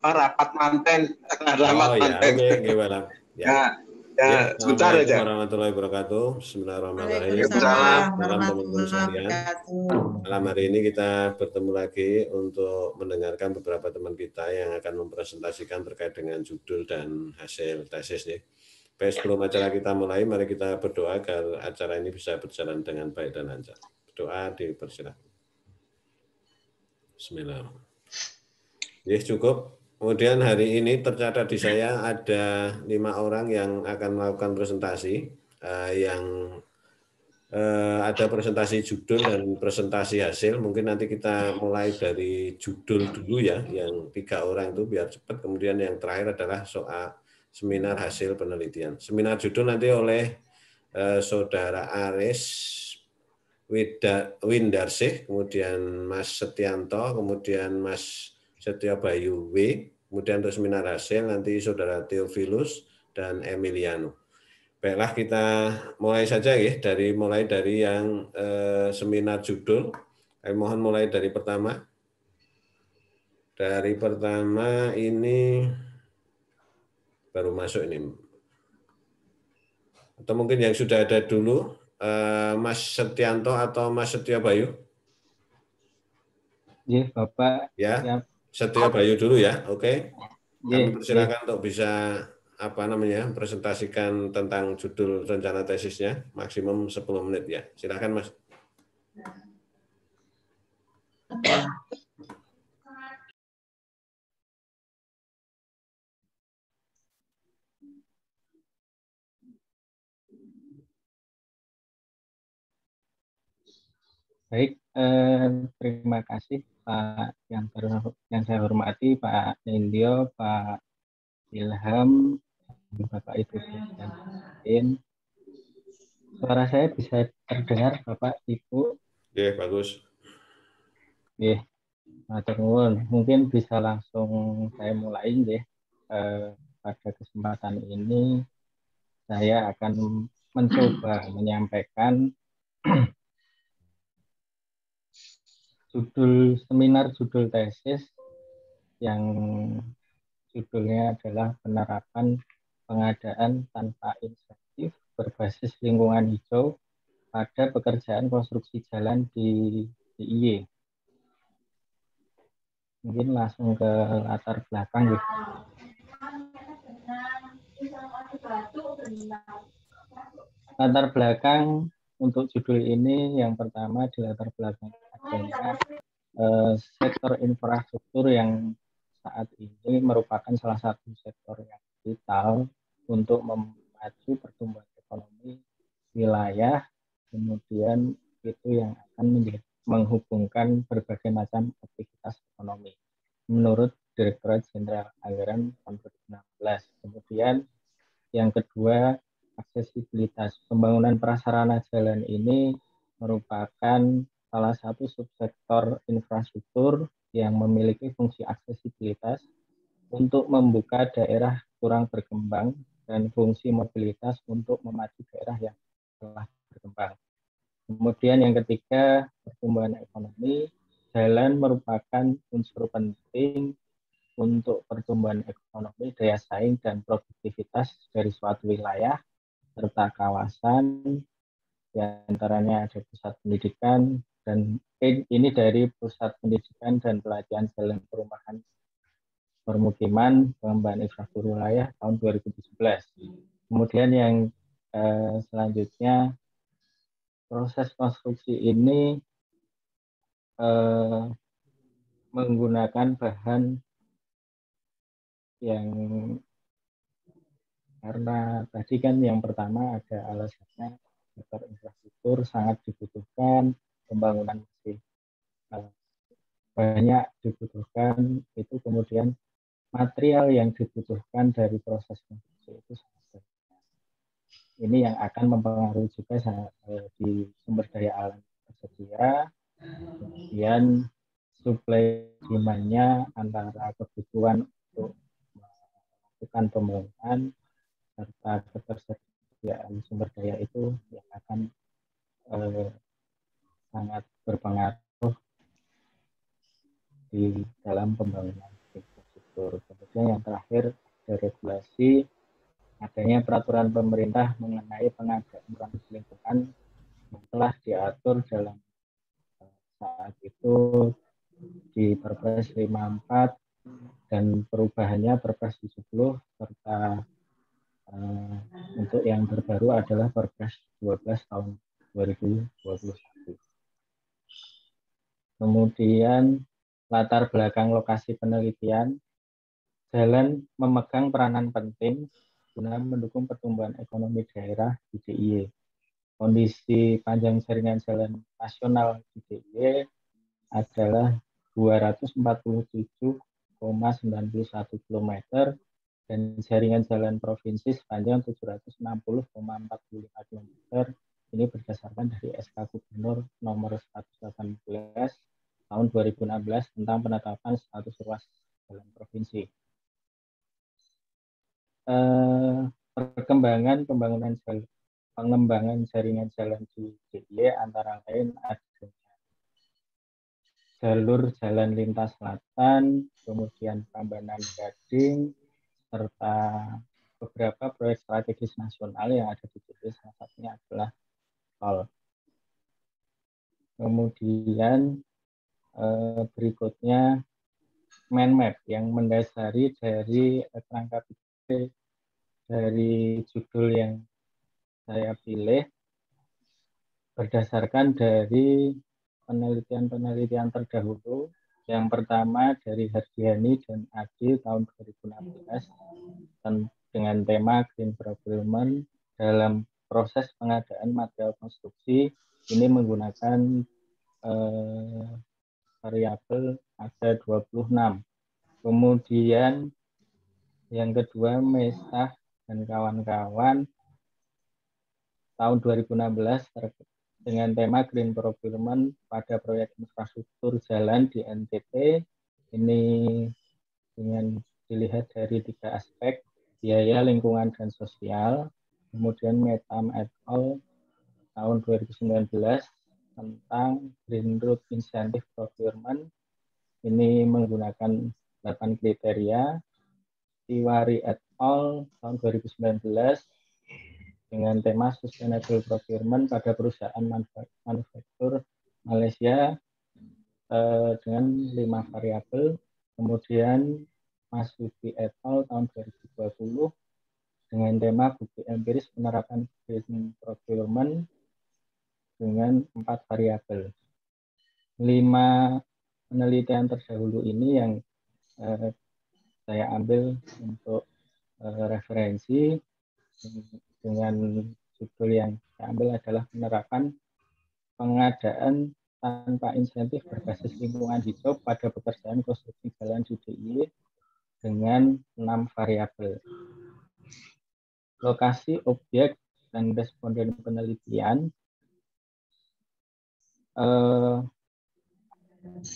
rapat manten. Oh ya, oke, gimana? Ya, sebentar Assalamualaikum aja. warahmatullahi wabarakatuh. Bismillahirrahmanirrahim. Waalaikumsalam Malam teman-teman sekalian. Malam hari ini kita bertemu lagi untuk mendengarkan beberapa teman kita yang akan mempresentasikan terkait dengan judul dan hasil tesis nih. Baik, sebelum acara kita mulai, mari kita berdoa agar acara ini bisa berjalan dengan baik dan lancar. Doa dipersilakan. Bismillahirrahmanirrahim. Ya, cukup. Kemudian hari ini tercatat di saya ada 5 orang yang akan melakukan presentasi, yang ada presentasi judul dan presentasi hasil. Mungkin nanti kita mulai dari judul dulu ya, yang 3 orang itu biar cepat. Kemudian yang terakhir adalah soal seminar hasil penelitian. Seminar judul nanti oleh Saudara Aris Windarsih, kemudian Mas Setianto, kemudian Mas Setio Bayu W, kemudian untuk seminar hasil nanti Saudara Theophilus dan Emiliano. Baiklah, kita mulai saja ya, mulai dari yang seminar judul. Kami mohon mulai dari pertama. Dari pertama ini baru masuk ini. Atau mungkin yang sudah ada dulu, Mas Setianto atau Mas Setio Bayu? Ya, Bapak. Ya. Ya. Setio Bayu dulu ya, oke. Kami Ya. persilakan untuk bisa presentasikan tentang judul rencana tesisnya, maksimum 10 menit ya. Silakan Mas. Baik, terima kasih Pak yang saya hormati Pak Nindyo, Pak Ilham, Bapak Ibu dan lain. Suara saya bisa terdengar Bapak Ibu? Ya, bagus. Ya, mungkin bisa langsung saya mulai ya. Pada kesempatan ini saya akan mencoba menyampaikan judul tesis yang judulnya adalah penerapan pengadaan tanpa insentif berbasis lingkungan hijau pada pekerjaan konstruksi jalan di DIY. Mungkin langsung ke latar belakang. Latar belakang untuk judul ini yang pertama di latar belakang adanya sektor infrastruktur yang saat ini merupakan salah satu sektor yang vital untuk memacu pertumbuhan ekonomi wilayah, kemudian itu yang akan menghubungkan berbagai macam aktivitas ekonomi menurut Direktorat Jenderal Anggaran tahun 2016. Kemudian yang kedua, aksesibilitas. Pembangunan prasarana jalan ini merupakan salah satu subsektor infrastruktur yang memiliki fungsi aksesibilitas untuk membuka daerah kurang berkembang dan fungsi mobilitas untuk memacu daerah yang telah berkembang. Kemudian yang ketiga, pertumbuhan ekonomi. Jalan merupakan unsur penting untuk pertumbuhan ekonomi, daya saing, dan produktivitas dari suatu wilayah serta kawasan, di antaranya ada pusat pendidikan, dan ini dari pusat pendidikan dan pelatihan jalan perumahan permukiman pengembangan infrastruktur wilayah tahun 2017. Kemudian yang selanjutnya, proses konstruksi ini menggunakan bahan yang karena tadi kan yang pertama ada alasannya sektor infrastruktur sangat dibutuhkan, pembangunan masih banyak dibutuhkan, itu kemudian material yang dibutuhkan dari proses konstruksi itu sangat banyak. Ini yang akan mempengaruhi juga di sumber daya alam tersedia, kemudian suplai demand-nya antara kebutuhan untuk melakukan pembangunan serta ketersediaan sumber daya itu yang akan sangat berpengaruh di dalam pembangunan. infrastruktur. Kemudian yang terakhir ada regulasi, adanya peraturan pemerintah mengenai pengadaan transportasi lingkungan yang telah diatur dalam saat itu di Perpres 54 dan perubahannya Perpres 70 serta untuk yang terbaru adalah Perpres 12 tahun 2021. Kemudian latar belakang lokasi penelitian, jalan memegang peranan penting guna mendukung pertumbuhan ekonomi daerah di DIY. Kondisi panjang jaringan jalan nasional di DIY adalah 247,91 km dan jaringan jalan provinsi sepanjang 760,45 km. Ini berdasarkan dari SK Gubernur nomor 118 tahun 2016 tentang penetapan status ruas jalan provinsi. Pengembangan jaringan jalan di DIY antara lain ada jalur jalan lintas selatan, kemudian Prambanan Gading, serta beberapa proyek strategis nasional yang ada di DIY, salah satunya adalah tol. Kemudian berikutnya mind map yang mendasari dari kerangka pikir dari judul yang saya pilih berdasarkan dari penelitian terdahulu. Yang pertama dari Hardiani dan Adi tahun 2016 dengan tema Green Procurement dalam proses pengadaan material konstruksi. Ini menggunakan variabel ada 26. Kemudian yang kedua Mesah dan kawan-kawan tahun 2016 dengan tema Green Procurement pada proyek infrastruktur jalan di NTT. Ini dengan dilihat dari 3 aspek, biaya, lingkungan, dan sosial. Kemudian Metam et al. Tahun 2019 tentang Green Route Incentive Procurement. Ini menggunakan 8 kriteria. Tiwari et al. Tahun 2019 dengan tema Sustainable Procurement pada perusahaan manufaktur Malaysia dengan 5 variabel. Kemudian Masuki et al. Tahun 2020 dengan tema bukti empiris penerapan Green Procurement dengan 4 variabel. 5 penelitian terdahulu ini yang saya ambil untuk referensi dengan judul yang saya ambil adalah penerapan pengadaan tanpa insentif berbasis lingkungan hijau pada pekerjaan konstruksi jalan di DIY dengan 6 variabel. Lokasi, objek, dan responden penelitian.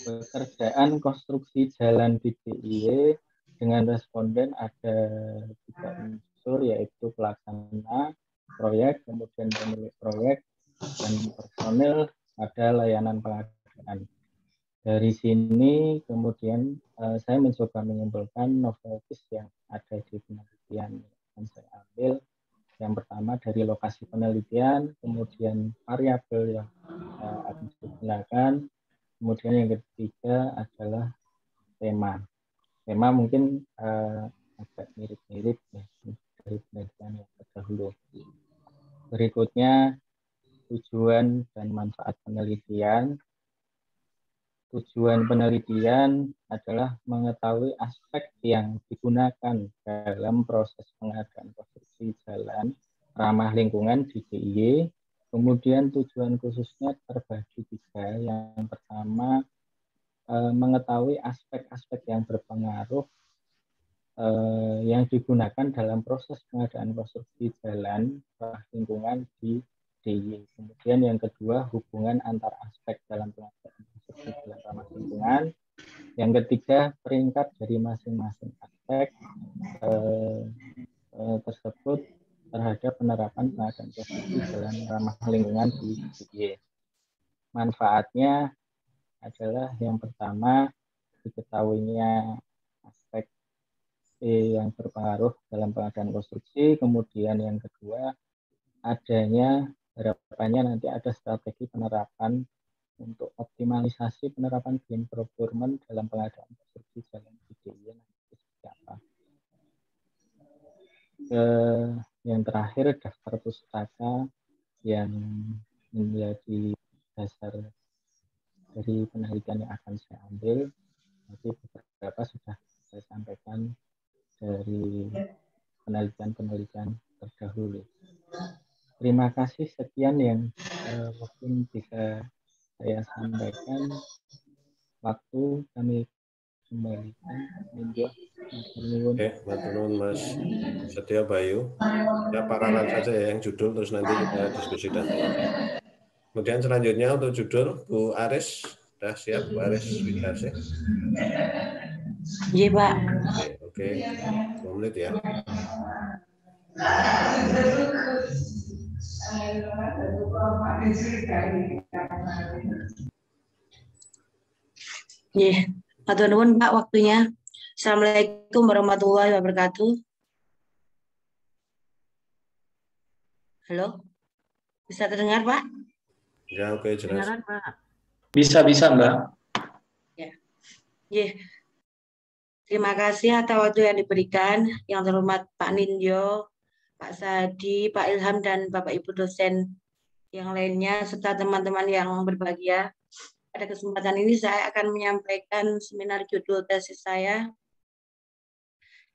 Pekerjaan konstruksi jalan di DIY dengan responden ada 3 unsur, yaitu pelaksana proyek, kemudian pemilik proyek, dan personil pada layanan pengadaan. Dari sini kemudian saya mencoba menyimpulkan novelties yang ada di penelitian yang saya ambil. Yang pertama dari lokasi penelitian, kemudian variabel yang akan digunakan, kemudian yang ketiga adalah tema. Tema mungkin agak mirip-mirip ya, dari penelitian yang terdahulu. Berikutnya tujuan dan manfaat penelitian. Tujuan penelitian adalah mengetahui aspek yang digunakan dalam proses pengadaan konstruksi jalan ramah lingkungan di DIY. Kemudian tujuan khususnya terbagi 3. Yang pertama, mengetahui aspek-aspek yang berpengaruh yang digunakan dalam proses pengadaan konstruksi jalan ramah lingkungan di DIY. Kemudian yang kedua, hubungan antar aspek dalam pengadaan konstruksi jalan ramah lingkungan. Yang ketiga, peringkat dari masing-masing aspek tersebut terhadap penerapan pengadaan konstruksi jalan ramah lingkungan di DIY. Manfaatnya adalah yang pertama, diketahuinya aspek yang berpengaruh dalam pengadaan konstruksi. Kemudian yang kedua, adanya harapannya nanti ada strategi penerapan untuk optimalisasi penerapan green procurement dalam pengadaan konstruksi jalan di DIY nanti seperti apa. Yang terakhir, daftar pustaka yang menjadi dasar dari penelitian yang akan saya ambil. Nanti beberapa sudah saya sampaikan dari penelitian-penelitian terdahulu. Terima kasih, sekian yang mungkin bisa saya sampaikan. Waktu kami kembalikan. Oke, matur nuwun Mas Setio Bayu. Ya, paralan saja ya yang judul, terus nanti kita diskusikan. Kemudian selanjutnya untuk judul, Bu Aris, sudah siap Bu Aris Widarsyah? Iya Pak. Oke, 2 menit ya. Iya, matur nuwun Pak waktunya. Assalamualaikum warahmatullahi wabarakatuh. Halo, bisa terdengar Pak? Ya, oke, jelas. Dengaran, Pak. Bisa Mbak. Ya. Yeah. Terima kasih atas waktu yang diberikan. Yang terhormat Pak Ninjo, Pak Sadi, Pak Ilham, dan Bapak Ibu dosen yang lainnya, serta teman-teman yang berbahagia. Pada kesempatan ini saya akan menyampaikan seminar judul tesis saya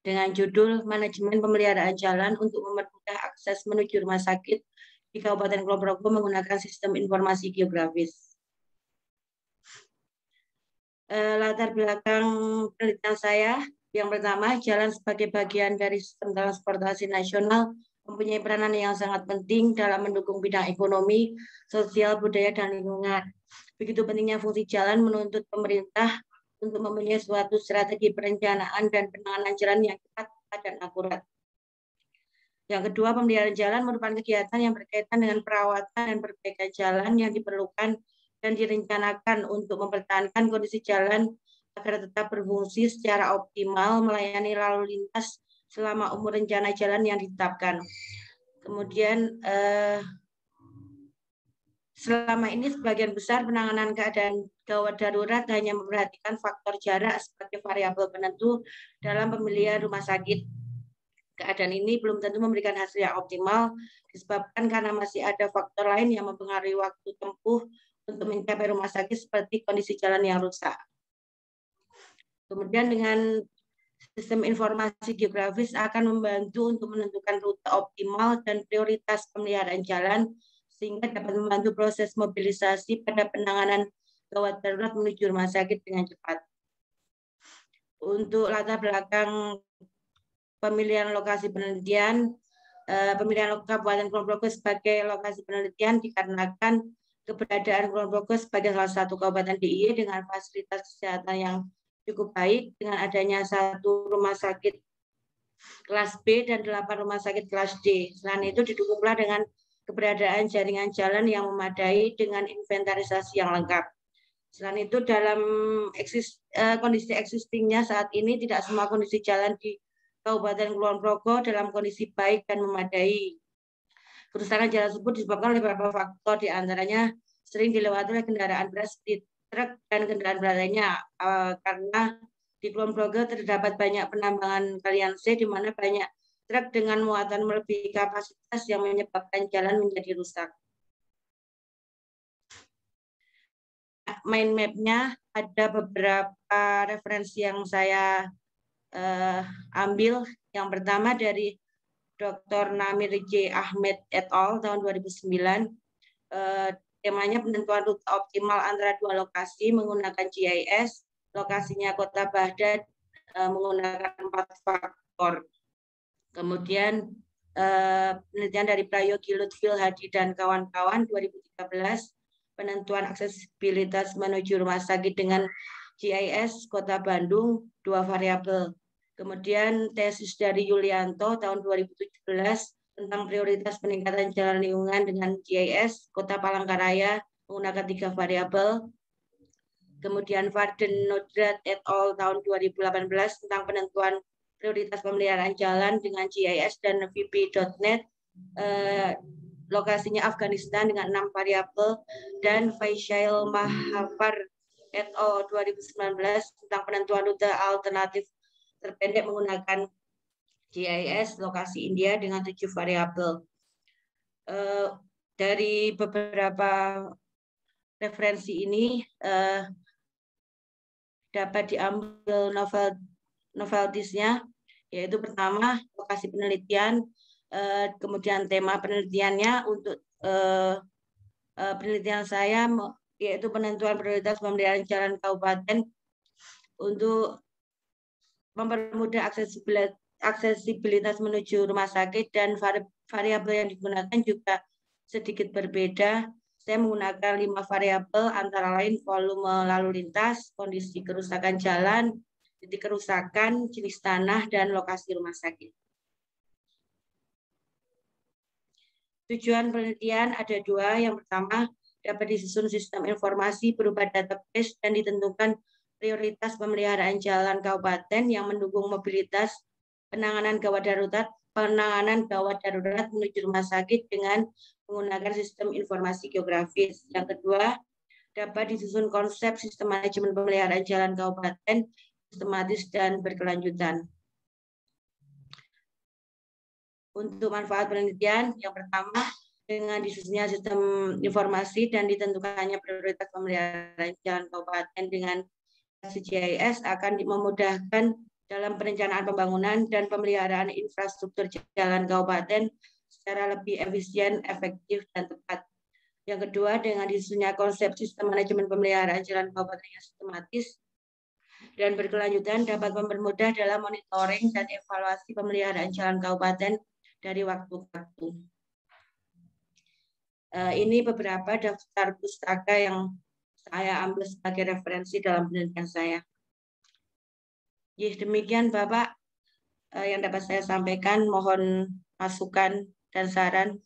dengan judul Manajemen Pemeliharaan Jalan untuk Mempermudah Akses Menuju Rumah Sakit di Kabupaten Kulon Progo menggunakan Sistem Informasi Geografis. Latar belakang penelitian saya, yang pertama, jalan sebagai bagian dari sistem transportasi nasional mempunyai peranan yang sangat penting dalam mendukung bidang ekonomi, sosial, budaya, dan lingkungan. Begitu pentingnya fungsi jalan menuntut pemerintah untuk mempunyai suatu strategi perencanaan dan penanganan jalan yang cepat dan akurat. Yang kedua, pemeliharaan jalan merupakan kegiatan yang berkaitan dengan perawatan dan perbaikan jalan yang diperlukan dan direncanakan untuk mempertahankan kondisi jalan agar tetap berfungsi secara optimal melayani lalu lintas selama umur rencana jalan yang ditetapkan. Kemudian selama ini sebagian besar penanganan keadaan gawat darurat hanya memperhatikan faktor jarak sebagai variabel penentu dalam pemilihan rumah sakit. Keadaan ini belum tentu memberikan hasil yang optimal disebabkan karena masih ada faktor lain yang mempengaruhi waktu tempuh untuk mencapai rumah sakit seperti kondisi jalan yang rusak. Kemudian dengan sistem informasi geografis akan membantu untuk menentukan rute optimal dan prioritas pemeliharaan jalan sehingga dapat membantu proses mobilisasi pada penanganan gawat darurat menuju rumah sakit dengan cepat. Untuk latar belakang pemilihan lokasi penelitian, pemilihan Kabupaten Kulon Progo sebagai lokasi penelitian dikarenakan keberadaan Kulon Progo sebagai salah satu kabupaten DIY dengan fasilitas kesehatan yang cukup baik dengan adanya 1 rumah sakit kelas B dan 8 rumah sakit kelas D. Selain itu didukung pula dengan keberadaan jaringan jalan yang memadai dengan inventarisasi yang lengkap. Selain itu dalam kondisi existingnya saat ini tidak semua kondisi jalan di Kabupaten Kulon Progo dalam kondisi baik dan memadai. Kerusakan jalan tersebut disebabkan oleh beberapa faktor, diantaranya sering dilewati oleh kendaraan berat seperti truk dan kendaraan berat lainnya, karena di Kulon Progo terdapat banyak penambangan galian C di mana banyak truk dengan muatan melebihi kapasitas yang menyebabkan jalan menjadi rusak. Mind map-nya ada beberapa referensi yang saya ambil. Yang pertama dari Dr. Namir J. Ahmed et al. Tahun 2009. Temanya penentuan rute optimal antara 2 lokasi menggunakan GIS. Lokasinya Kota Baghdad menggunakan 4 faktor. Kemudian penelitian dari Prayogi Lutfil Hadi dan kawan-kawan 2013, penentuan aksesibilitas menuju rumah sakit dengan GIS Kota Bandung 2 variabel. Kemudian tesis dari Yulianto tahun 2017 tentang prioritas peningkatan jalan lingkungan dengan GIS Kota Palangkaraya menggunakan 3 variabel. Kemudian Varden Nodrat et al. Tahun 2018 tentang penentuan prioritas pemeliharaan jalan dengan GIS dan VP.net. Lokasinya Afghanistan dengan 6 variabel, dan Faisal Mahafar et al. 2019 tentang penentuan rute alternatif terpendek menggunakan GIS lokasi India dengan 7 variabel. Dari beberapa referensi ini dapat diambil noveltisnya, yaitu pertama lokasi penelitian, kemudian tema penelitiannya. Untuk penelitian saya yaitu penentuan prioritas pemeliharaan jalan kabupaten untuk mempermudah aksesibilitas menuju rumah sakit, dan variabel yang digunakan juga sedikit berbeda. Saya menggunakan 5 variabel, antara lain volume lalu lintas, kondisi kerusakan jalan, titik kerusakan, jenis tanah, dan lokasi rumah sakit. Tujuan penelitian ada 2. Yang pertama, dapat disusun sistem informasi berupa database dan ditentukan prioritas pemeliharaan jalan kabupaten yang mendukung mobilitas, penanganan gawat darurat menuju rumah sakit dengan menggunakan sistem informasi geografis. Yang kedua, dapat disusun konsep sistem manajemen pemeliharaan jalan kabupaten sistematis dan berkelanjutan. Untuk manfaat penelitian, yang pertama, dengan disusunnya sistem informasi dan ditentukannya prioritas pemeliharaan jalan kabupaten dengan GIS akan memudahkan dalam perencanaan pembangunan dan pemeliharaan infrastruktur jalan kabupaten secara lebih efisien, efektif, dan tepat. Yang kedua, dengan disusunnya konsep sistem manajemen pemeliharaan jalan kabupaten yang sistematis dan berkelanjutan dapat mempermudah dalam monitoring dan evaluasi pemeliharaan jalan kabupaten dari waktu ke waktu. Ini beberapa daftar pustaka yang saya ambil sebagai referensi dalam penelitian saya. Demikian Bapak yang dapat saya sampaikan. Mohon masukan dan saran.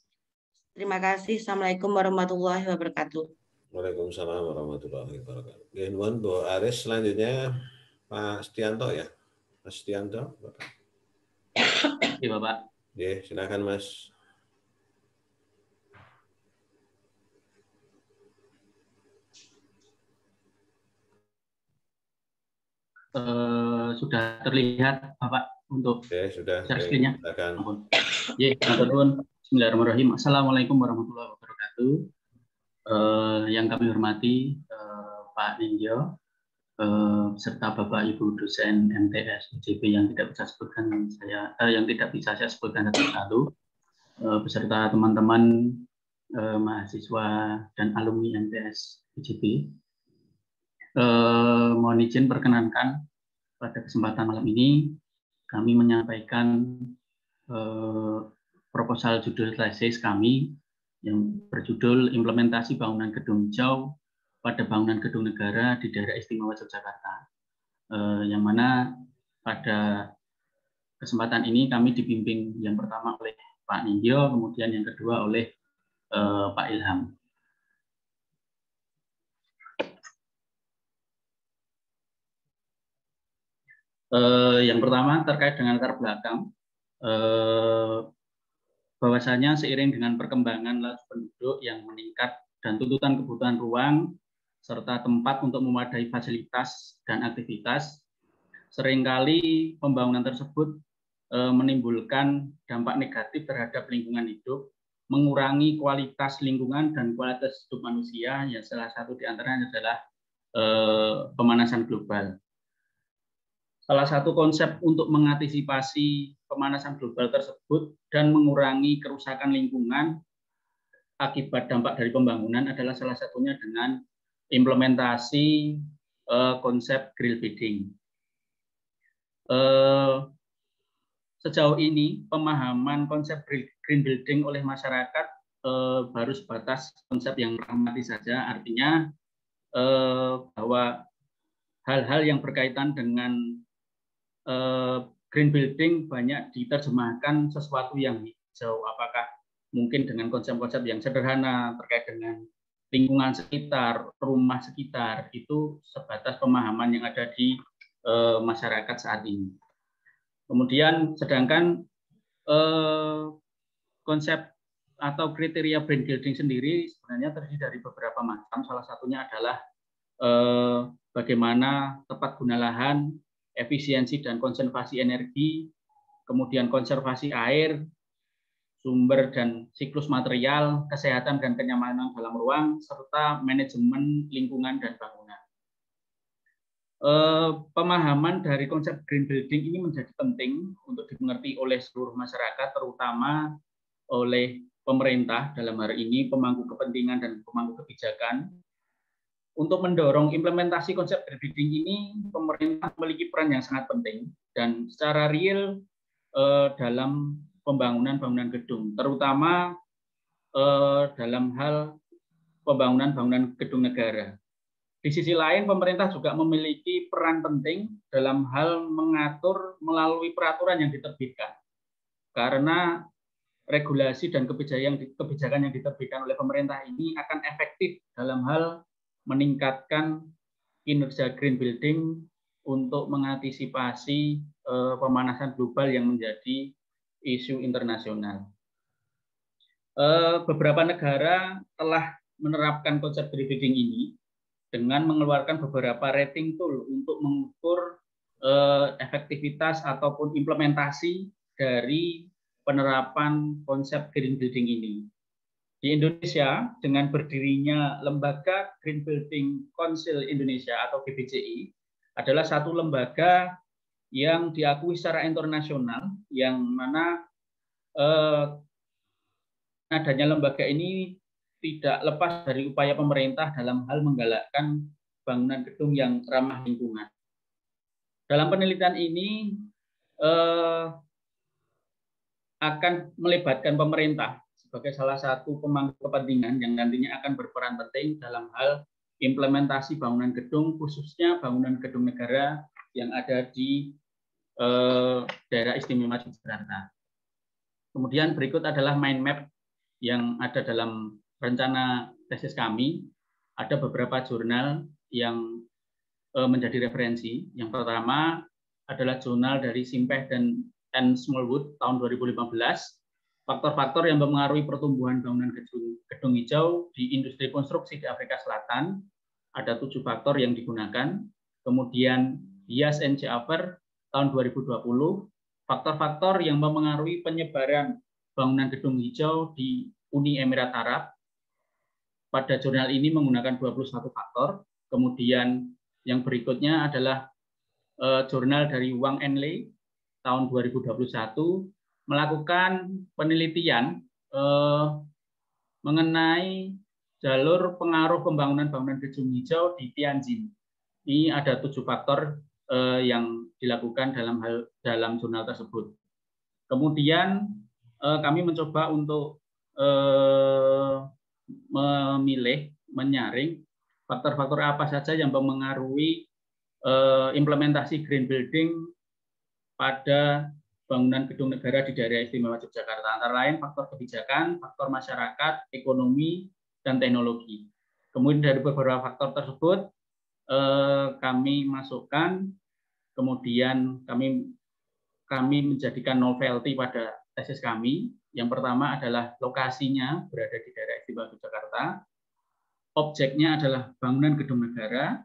Terima kasih. Assalamualaikum warahmatullahi wabarakatuh. Waalaikumsalam warahmatullahi wabarakatuh. Nuwun Bu Aris, selanjutnya Pak Setianto ya. Mas Setianto, Bapak. Iya Bapak. Ya, silakan Mas. Sudah terlihat Bapak untuk sudah. share screen-nya. Bismillahirrahmanirrahim. Assalamualaikum warahmatullahi wabarakatuh. Yang kami hormati Pak Ninjo, serta Bapak Ibu dosen MTS UJB yang tidak bisa saya sebutkan satu-satu, beserta teman-teman mahasiswa dan alumni MTS UJB. Mohon izin perkenankan pada kesempatan malam ini kami menyampaikan proposal judul tesis kami yang berjudul Implementasi Bangunan Gedung Hijau pada Bangunan Gedung Negara di Daerah Istimewa Yogyakarta, yang mana pada kesempatan ini kami dibimbing yang pertama oleh Pak Nindyo, kemudian yang kedua oleh Pak Ilham. Yang pertama terkait dengan latar belakang, bahwasanya seiring dengan perkembangan laju penduduk yang meningkat dan tuntutan kebutuhan ruang serta tempat untuk memadai fasilitas dan aktivitas, seringkali pembangunan tersebut menimbulkan dampak negatif terhadap lingkungan hidup, mengurangi kualitas lingkungan dan kualitas hidup manusia, yang salah satu di antaranya adalah pemanasan global. Salah satu konsep untuk mengantisipasi pemanasan global tersebut dan mengurangi kerusakan lingkungan akibat dampak dari pembangunan adalah salah satunya dengan implementasi konsep green building. Sejauh ini pemahaman konsep green building oleh masyarakat baru sebatas konsep yang pragmatis saja, artinya bahwa hal-hal yang berkaitan dengan green building banyak diterjemahkan sesuatu yang hijau, apakah mungkin dengan konsep-konsep yang sederhana terkait dengan lingkungan sekitar, rumah sekitar, itu sebatas pemahaman yang ada di masyarakat saat ini. Kemudian sedangkan konsep atau kriteria brand building sendiri sebenarnya terdiri dari beberapa macam. Salah satunya adalah bagaimana tepat guna lahan, efisiensi dan konservasi energi, kemudian konservasi air, sumber dan siklus material, kesehatan dan kenyamanan dalam ruang, serta manajemen lingkungan dan bangunan. Pemahaman dari konsep green building ini menjadi penting untuk dimengerti oleh seluruh masyarakat, terutama oleh pemerintah, dalam hal ini pemangku kepentingan dan pemangku kebijakan. Untuk mendorong implementasi konsep green building ini, pemerintah memiliki peran yang sangat penting dan secara real dalam pembangunan bangunan gedung, terutama dalam hal pembangunan bangunan gedung negara. Di sisi lain, pemerintah juga memiliki peran penting dalam hal mengatur melalui peraturan yang diterbitkan. Karena regulasi dan kebijakan yang diterbitkan oleh pemerintah ini akan efektif dalam hal meningkatkan kinerja green building untuk mengantisipasi pemanasan global yang menjadi isu internasional. Beberapa negara telah menerapkan konsep green building ini dengan mengeluarkan beberapa rating tool untuk mengukur efektivitas ataupun implementasi dari penerapan konsep green building ini. Di Indonesia, dengan berdirinya Lembaga Green Building Council Indonesia atau GBCI, adalah satu lembaga yang diakui secara internasional, yang mana adanya lembaga ini tidak lepas dari upaya pemerintah dalam hal menggalakkan bangunan gedung yang ramah lingkungan. Dalam penelitian ini akan melibatkan pemerintah sebagai salah satu pemangku kepentingan yang nantinya akan berperan penting dalam hal implementasi bangunan gedung, khususnya bangunan gedung negara yang ada di daerah istimewa Yogyakarta. Kemudian berikut adalah mind map yang ada dalam rencana tesis kami. Ada beberapa jurnal yang menjadi referensi. Yang pertama adalah jurnal dari Simpeh dan Smallwood tahun 2015. Faktor-faktor yang mempengaruhi pertumbuhan bangunan gedung hijau di industri konstruksi di Afrika Selatan. Ada 7 faktor yang digunakan. Kemudian Diaz and Jaffer tahun 2020. Faktor-faktor yang mempengaruhi penyebaran bangunan gedung hijau di Uni Emirat Arab. Pada jurnal ini menggunakan 21 faktor. Kemudian yang berikutnya adalah jurnal dari Wang and Lei tahun 2021 melakukan penelitian mengenai jalur pengaruh pembangunan bangunan gedung hijau di Tianjin. Ini ada 7 faktor yang dilakukan dalam jurnal tersebut. Kemudian kami mencoba untuk memilih, menyaring faktor-faktor apa saja yang mempengaruhi implementasi green building pada bangunan gedung negara di daerah istimewa Yogyakarta. Antara lain faktor kebijakan, faktor masyarakat, ekonomi, dan teknologi. Kemudian dari beberapa faktor tersebut kami masukkan, kemudian kami menjadikan novelty pada tesis kami. Yang pertama adalah lokasinya berada di daerah istimewa Yogyakarta. Objeknya adalah bangunan gedung negara.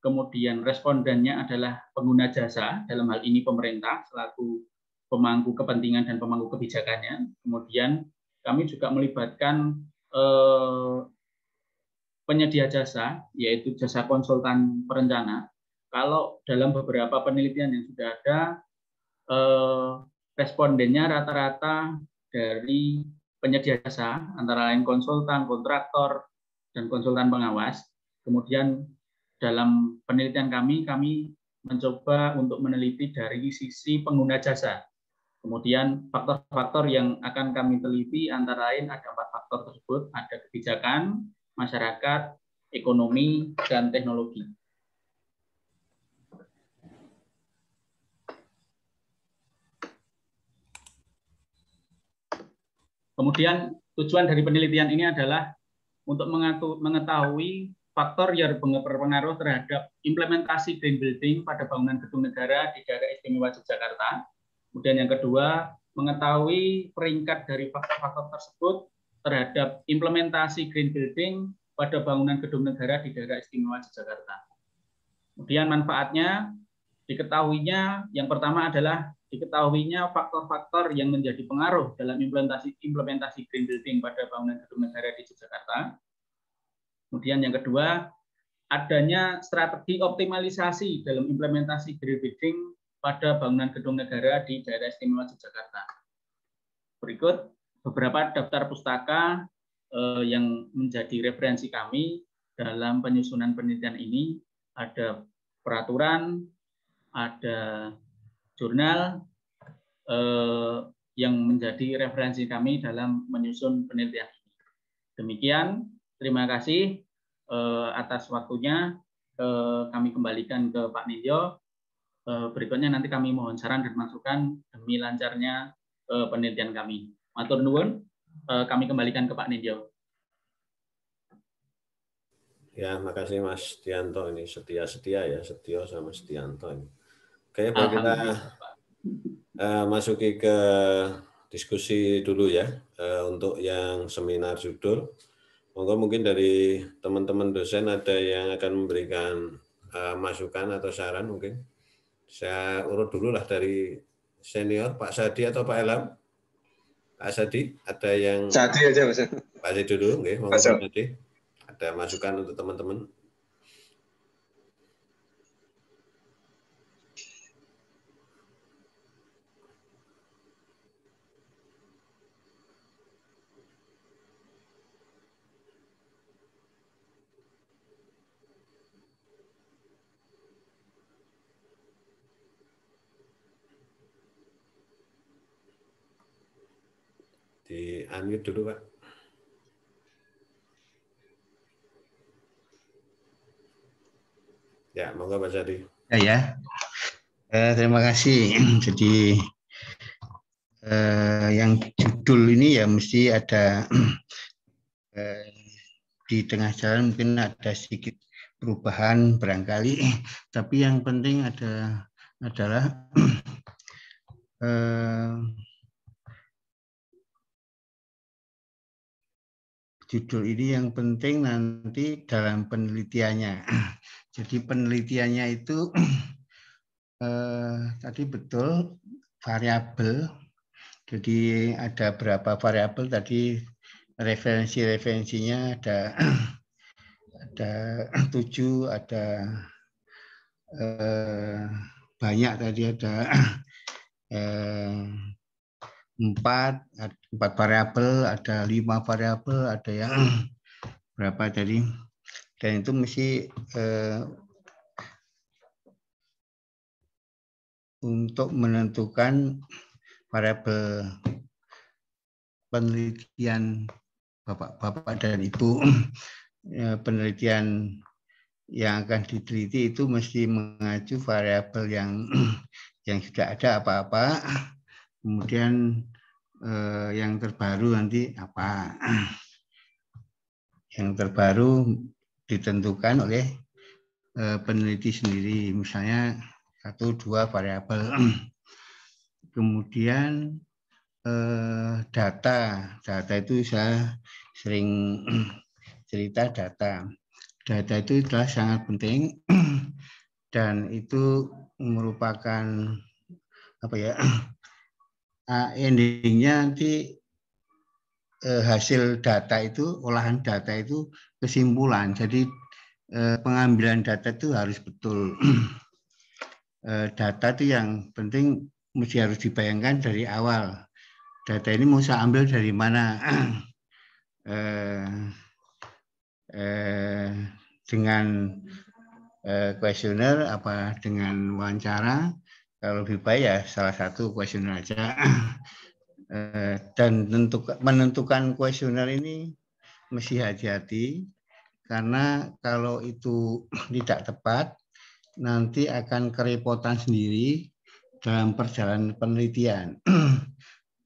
Kemudian respondennya adalah pengguna jasa, dalam hal ini pemerintah selaku pemangku kepentingan dan pemangku kebijakannya. Kemudian kami juga melibatkan penyedia jasa, yaitu jasa konsultan perencana. Kalau dalam beberapa penelitian yang sudah ada, respondennya rata-rata dari penyedia jasa, antara lain konsultan, kontraktor, dan konsultan pengawas. Kemudian dalam penelitian kami mencoba untuk meneliti dari sisi pengguna jasa. Kemudian faktor-faktor yang akan kami teliti antara lain ada 4 faktor tersebut, ada kebijakan, masyarakat, ekonomi, dan teknologi. Kemudian tujuan dari penelitian ini adalah untuk mengetahui faktor yang berpengaruh terhadap implementasi green building pada bangunan gedung negara di daerah istimewa Yogyakarta. Kemudian yang kedua, mengetahui peringkat dari faktor-faktor tersebut terhadap implementasi green building pada bangunan gedung negara di daerah istimewa Yogyakarta. Kemudian manfaatnya, diketahuinya yang pertama adalah diketahuinya faktor-faktor yang menjadi pengaruh dalam implementasi green building pada bangunan gedung negara di Yogyakarta. Kemudian yang kedua, adanya strategi optimalisasi dalam implementasi green building pada bangunan gedung negara di daerah istimewa Yogyakarta. Berikut beberapa daftar pustaka yang menjadi referensi kami dalam penyusunan penelitian ini. Ada peraturan, ada jurnal yang menjadi referensi kami dalam menyusun penelitian ini. Demikian, terima kasih atas waktunya. Kami kembalikan ke Pak Nindyo. Berikutnya nanti kami mohon saran dan masukan demi lancarnya penelitian kami. Matur nuwun, kami kembalikan ke Pak Nindyo. Ya, makasih Mas Setianto, ini setia ya, Setio sama Setianto ini. Oke, baik, kita masuki ke diskusi dulu ya, untuk yang seminar judul. Mungkin dari teman-teman dosen ada yang akan memberikan masukan atau saran mungkin. Saya urut dulu lah dari senior, Pak Sadi atau Pak Elam. Pak Sadi, ada yang... Sadi aja, Mas. Pak Sadi dulu, okay. Pak Sadi. Ada masukan untuk teman-teman? Di unmute dulu, Pak. Ya, monggo Pak Sadi. Ya. Terima kasih. Jadi yang judul ini ya mesti ada di tengah jalan mungkin ada sedikit perubahan barangkali, tapi yang penting adalah judul ini yang penting nanti dalam penelitiannya. Jadi penelitiannya itu tadi betul variabel. Jadi ada berapa variabel tadi, referensinya ada 7, ada banyak tadi, ada 4 variabel, ada 5 variabel, ada yang berapa tadi, dan itu mesti untuk menentukan variabel penelitian Bapak dan Ibu, penelitian yang akan diteliti itu mesti mengacu variabel yang sudah ada apa-apa, kemudian yang terbaru nanti apa. Yang terbaru ditentukan oleh peneliti sendiri, misalnya 1-2 variabel. Kemudian data itu saya sering cerita data itu adalah sangat penting dan itu merupakan endingnya nanti hasil data itu, olahan data itu kesimpulan. Jadi pengambilan data itu harus betul. Data itu yang penting mesti harus dibayangkan dari awal. Data ini mau saya ambil dari mana? Dengan kuesioner apa dengan wawancara? Kalau lebih baik ya salah satu kuesioner aja. Dan menentukan kuesioner ini mesti hati-hati, karena kalau itu tidak tepat nanti akan kerepotan sendiri dalam perjalanan penelitian.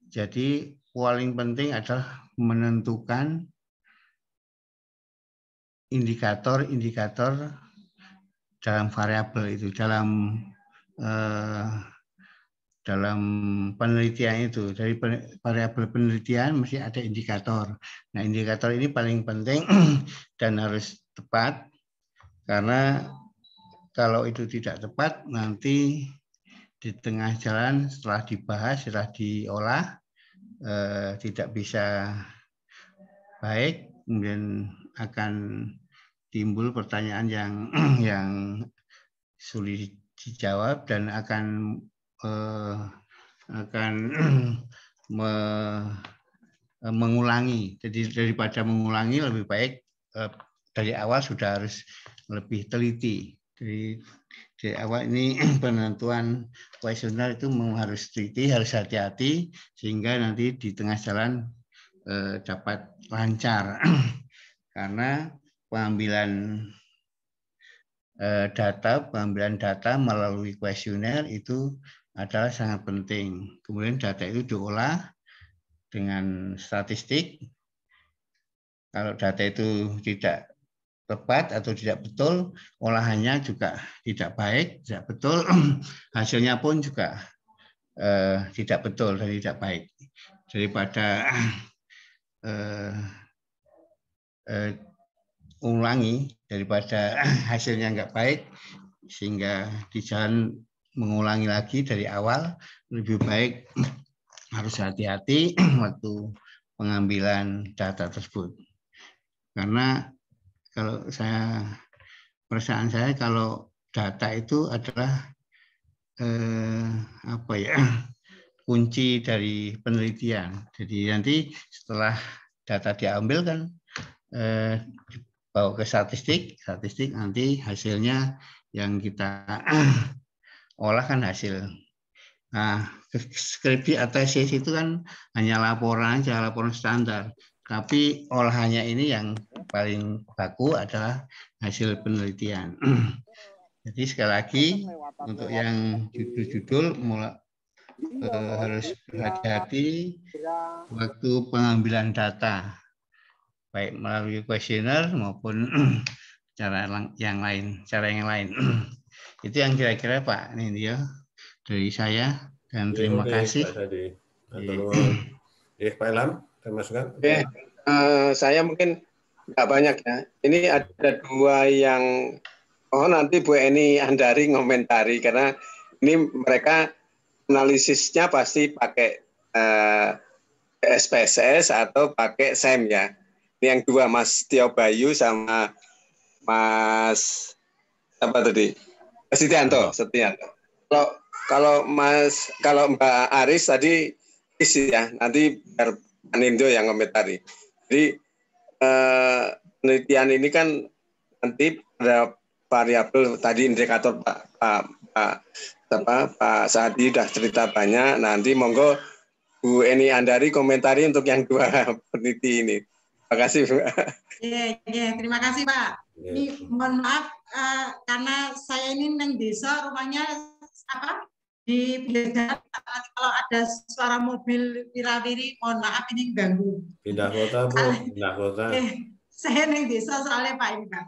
Jadi paling penting adalah menentukan indikator-indikator dalam variabel itu, dalam dalam penelitian itu. Dari variabel penelitian mesti ada indikator. Nah, indikator ini paling penting dan harus tepat, karena kalau itu tidak tepat nanti di tengah jalan setelah dibahas, setelah diolah tidak bisa baik, kemudian akan timbul pertanyaan yang sulit dijawab dan akan mengulangi. Jadi daripada mengulangi lebih baik dari awal sudah harus lebih teliti. Dari awal ini penentuan kuesioner itu harus teliti, harus hati-hati sehingga nanti di tengah jalan dapat lancar. Karena pengambilan data melalui kuesioner itu adalah sangat penting. Kemudian data itu diolah dengan statistik. Kalau data itu tidak tepat atau tidak betul, olahannya juga tidak baik, tidak betul, hasilnya pun juga tidak betul dan tidak baik. Daripada ulangi, daripada hasilnya nggak baik, sehingga di jalan mengulangi lagi dari awal, lebih baik harus hati-hati waktu pengambilan data tersebut. Karena kalau perasaan saya kalau data itu adalah kunci dari penelitian. Jadi nanti setelah data diambil kan bawa ke statistik nanti hasilnya yang kita olah kan hasil. Nah, skripsi atau tesis itu kan hanya laporan standar. Tapi olahannya ini yang paling baku adalah hasil penelitian. Jadi sekali lagi untuk yang judul-judul harus berhati-hati waktu pengambilan data, baik melalui kuesioner maupun cara yang lain. Itu yang kira-kira Pak Nindyo dari saya, dan terima kasih. Pak Ilham, termasukkan. Oke, saya mungkin nggak banyak ya. Ini ada dua yang nanti Bu Eni Andari ngomentari, karena ini mereka analisisnya pasti pakai SPSS atau pakai SEM ya. Ini yang dua, Mas Tio Bayu sama Mas apa tadi? Setianto. Kalau Mbak Aris tadi isi ya, nanti biar Anindo yang komentari. Jadi penelitian ini kan nanti ada variabel tadi indikator Pak Sadi sudah cerita banyak. Nanti monggo Bu Eni Andari komentari untuk yang dua peneliti ini. Terima kasih Bu. Terima kasih Pak. Ini mohon maaf karena saya ini neng desa, rumahnya di pinggir jalan. Kalau ada suara mobil wirawiri, mohon maaf ini ganggu. Pindah kota Bu, pindah kota. Saya neng desa soalnya Pak ini Pak.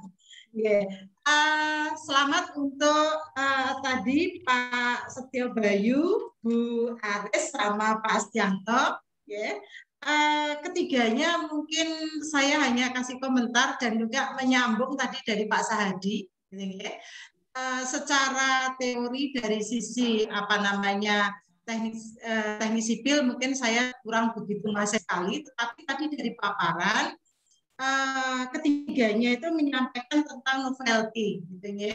Selamat untuk tadi Pak Setio Bayu, Bu Aris, sama Pak Astianto. Ketiganya mungkin saya hanya kasih komentar dan juga menyambung tadi dari Pak Sahadi. Secara teori dari sisi teknik sipil mungkin saya kurang begitu masuk sekali, tetapi tadi dari paparan ketiganya itu menyampaikan tentang novelty, gitu ya.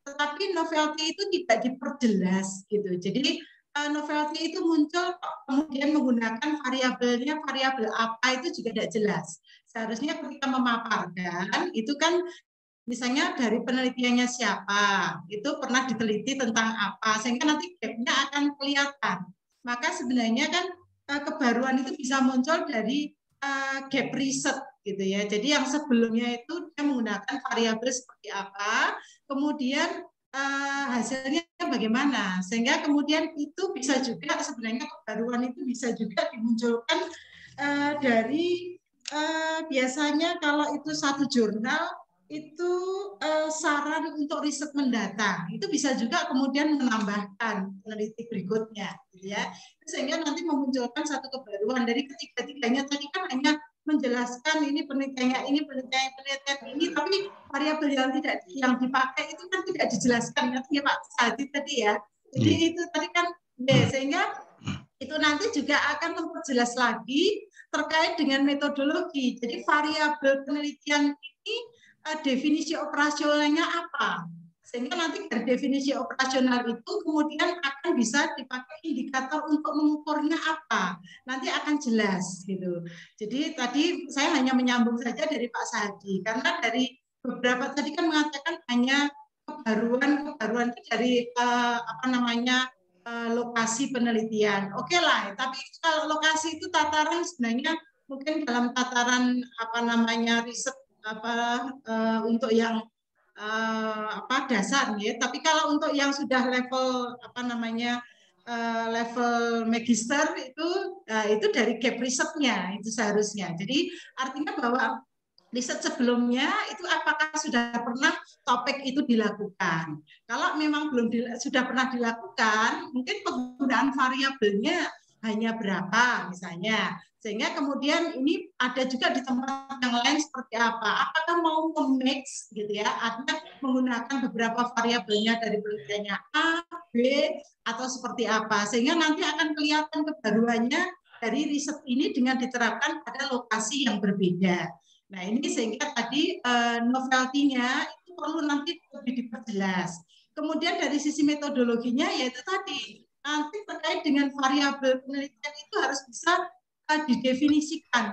Tetapi novelty itu tidak diperjelas, gitu. Jadi novelty itu muncul kemudian menggunakan variabelnya, variabel apa itu juga tidak jelas. Seharusnya ketika memaparkan itu kan misalnya dari penelitiannya siapa, itu pernah diteliti tentang apa, sehingga nanti gap-nya akan kelihatan. Maka sebenarnya kan kebaruan itu bisa muncul dari gap riset gitu ya. Jadi yang sebelumnya itu dia menggunakan variabel seperti apa, kemudian hasilnya bagaimana, sehingga kemudian itu bisa juga sebenarnya kebaruan itu bisa juga dimunculkan dari biasanya kalau itu satu jurnal itu saran untuk riset mendatang. Itu bisa juga kemudian menambahkan peneliti berikutnya, gitu ya. Sehingga nanti memunculkan satu kebaruan dari ketiga-tiganya tadi kan hanya menjelaskan ini penelitian ini, tapi variabel yang dipakai itu kan tidak dijelaskan ya Pak Sadi tadi ya. Jadi itu tadi kan sehingga itu nanti juga akan memperjelas lagi terkait dengan metodologi. Jadi variabel penelitian ini definisi operasionalnya apa? Sehingga nanti dari definisi operasional itu kemudian akan bisa dipakai indikator untuk mengukurnya apa. Nanti akan jelas gitu. Jadi tadi saya hanya menyambung saja dari Pak Sadi karena dari beberapa tadi kan mengatakan hanya kebaruan itu dari lokasi penelitian. Oke lah, tapi kalau lokasi itu tataran sebenarnya mungkin dalam tataran riset untuk yang dasar ya. Tapi kalau untuk yang sudah level level magister itu dari gap risetnya itu seharusnya. Jadi artinya bahwa riset sebelumnya itu apakah sudah pernah topik itu dilakukan. Kalau memang sudah pernah dilakukan, mungkin penggunaan variabelnya hanya berapa misalnya. Sehingga kemudian ini ada juga di tempat yang lain seperti apa. Apakah mau mix gitu ya, artinya menggunakan beberapa variabelnya dari penelitiannya A, B, atau seperti apa. Sehingga nanti akan kelihatan kebaruannya dari riset ini dengan diterapkan pada lokasi yang berbeda. Nah ini sehingga tadi novelty-nya itu perlu nanti lebih diperjelas. Kemudian dari sisi metodologinya yaitu tadi nanti terkait dengan variabel penelitian itu harus bisa didefinisikan.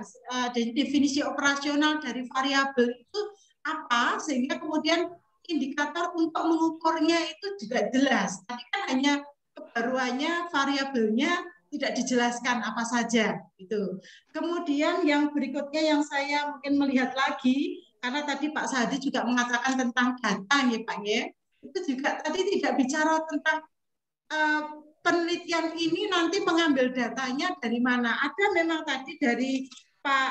Definisi operasional dari variabel itu apa sehingga kemudian indikator untuk mengukurnya itu juga jelas. Tadi kan hanya kebaruannya variabelnya tidak dijelaskan apa saja itu. Kemudian yang berikutnya yang saya mungkin melihat lagi karena tadi Pak Sadi juga mengatakan tentang data ya Pak ya. Itu juga tadi tidak bicara tentang penelitian ini nanti mengambil datanya dari mana. Ada memang tadi dari Pak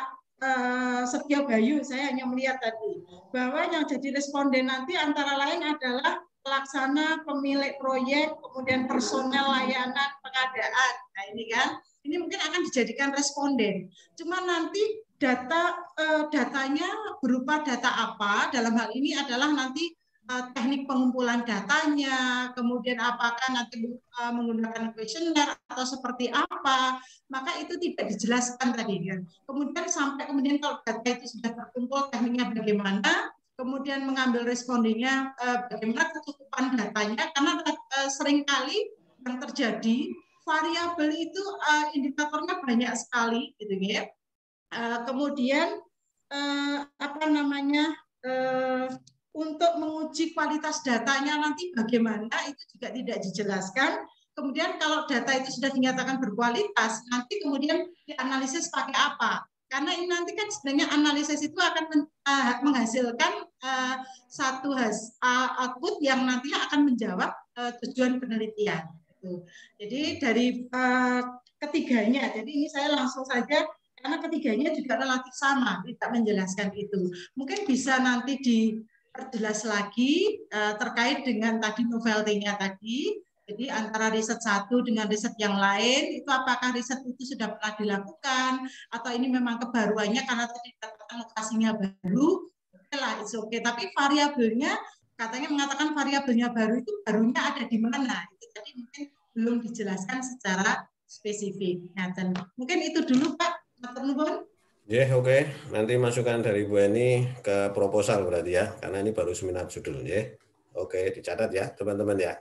Setio Bayu saya hanya melihat tadi bahwa yang jadi responden nanti antara lain adalah pelaksana, pemilik proyek, kemudian personel layanan pengadaan. Nah ini kan, ini mungkin akan dijadikan responden. Cuma nanti datanya berupa data apa, dalam hal ini adalah nanti teknik pengumpulan datanya, kemudian apakah nanti menggunakan kuesioner atau seperti apa, maka itu tidak dijelaskan tadi kan. Kemudian kalau data itu sudah terkumpul, tekniknya bagaimana, kemudian mengambil respondennya bagaimana kecukupan datanya, karena seringkali yang terjadi variabel itu indikatornya banyak sekali, gitu ya. Kemudian untuk menguji kualitas datanya nanti bagaimana itu juga tidak dijelaskan. Kemudian kalau data itu sudah dinyatakan berkualitas, nanti kemudian dianalisis pakai apa? Karena ini nanti kan sebenarnya analisis itu akan menghasilkan satu output yang nantinya akan menjawab tujuan penelitian. Jadi dari ketiganya, jadi ini saya langsung saja karena ketiganya juga relatif sama, tidak menjelaskan itu. Mungkin bisa nanti diperjelas lagi terkait dengan tadi novelty-nya tadi. Jadi antara riset satu dengan riset yang lain, itu apakah riset itu sudah pernah dilakukan, atau ini memang kebaruannya karena tadi dikatakan lokasinya baru, oke lah, it's okay. Tapi variabelnya, katanya mengatakan variabelnya baru itu barunya ada di mana. Itu tadi mungkin belum dijelaskan secara spesifik. Nah, dan mungkin itu dulu Pak. Oke. Nanti masukan dari Bu Eni ke proposal berarti ya, karena ini baru seminar judul. Oke, dicatat ya teman-teman ya.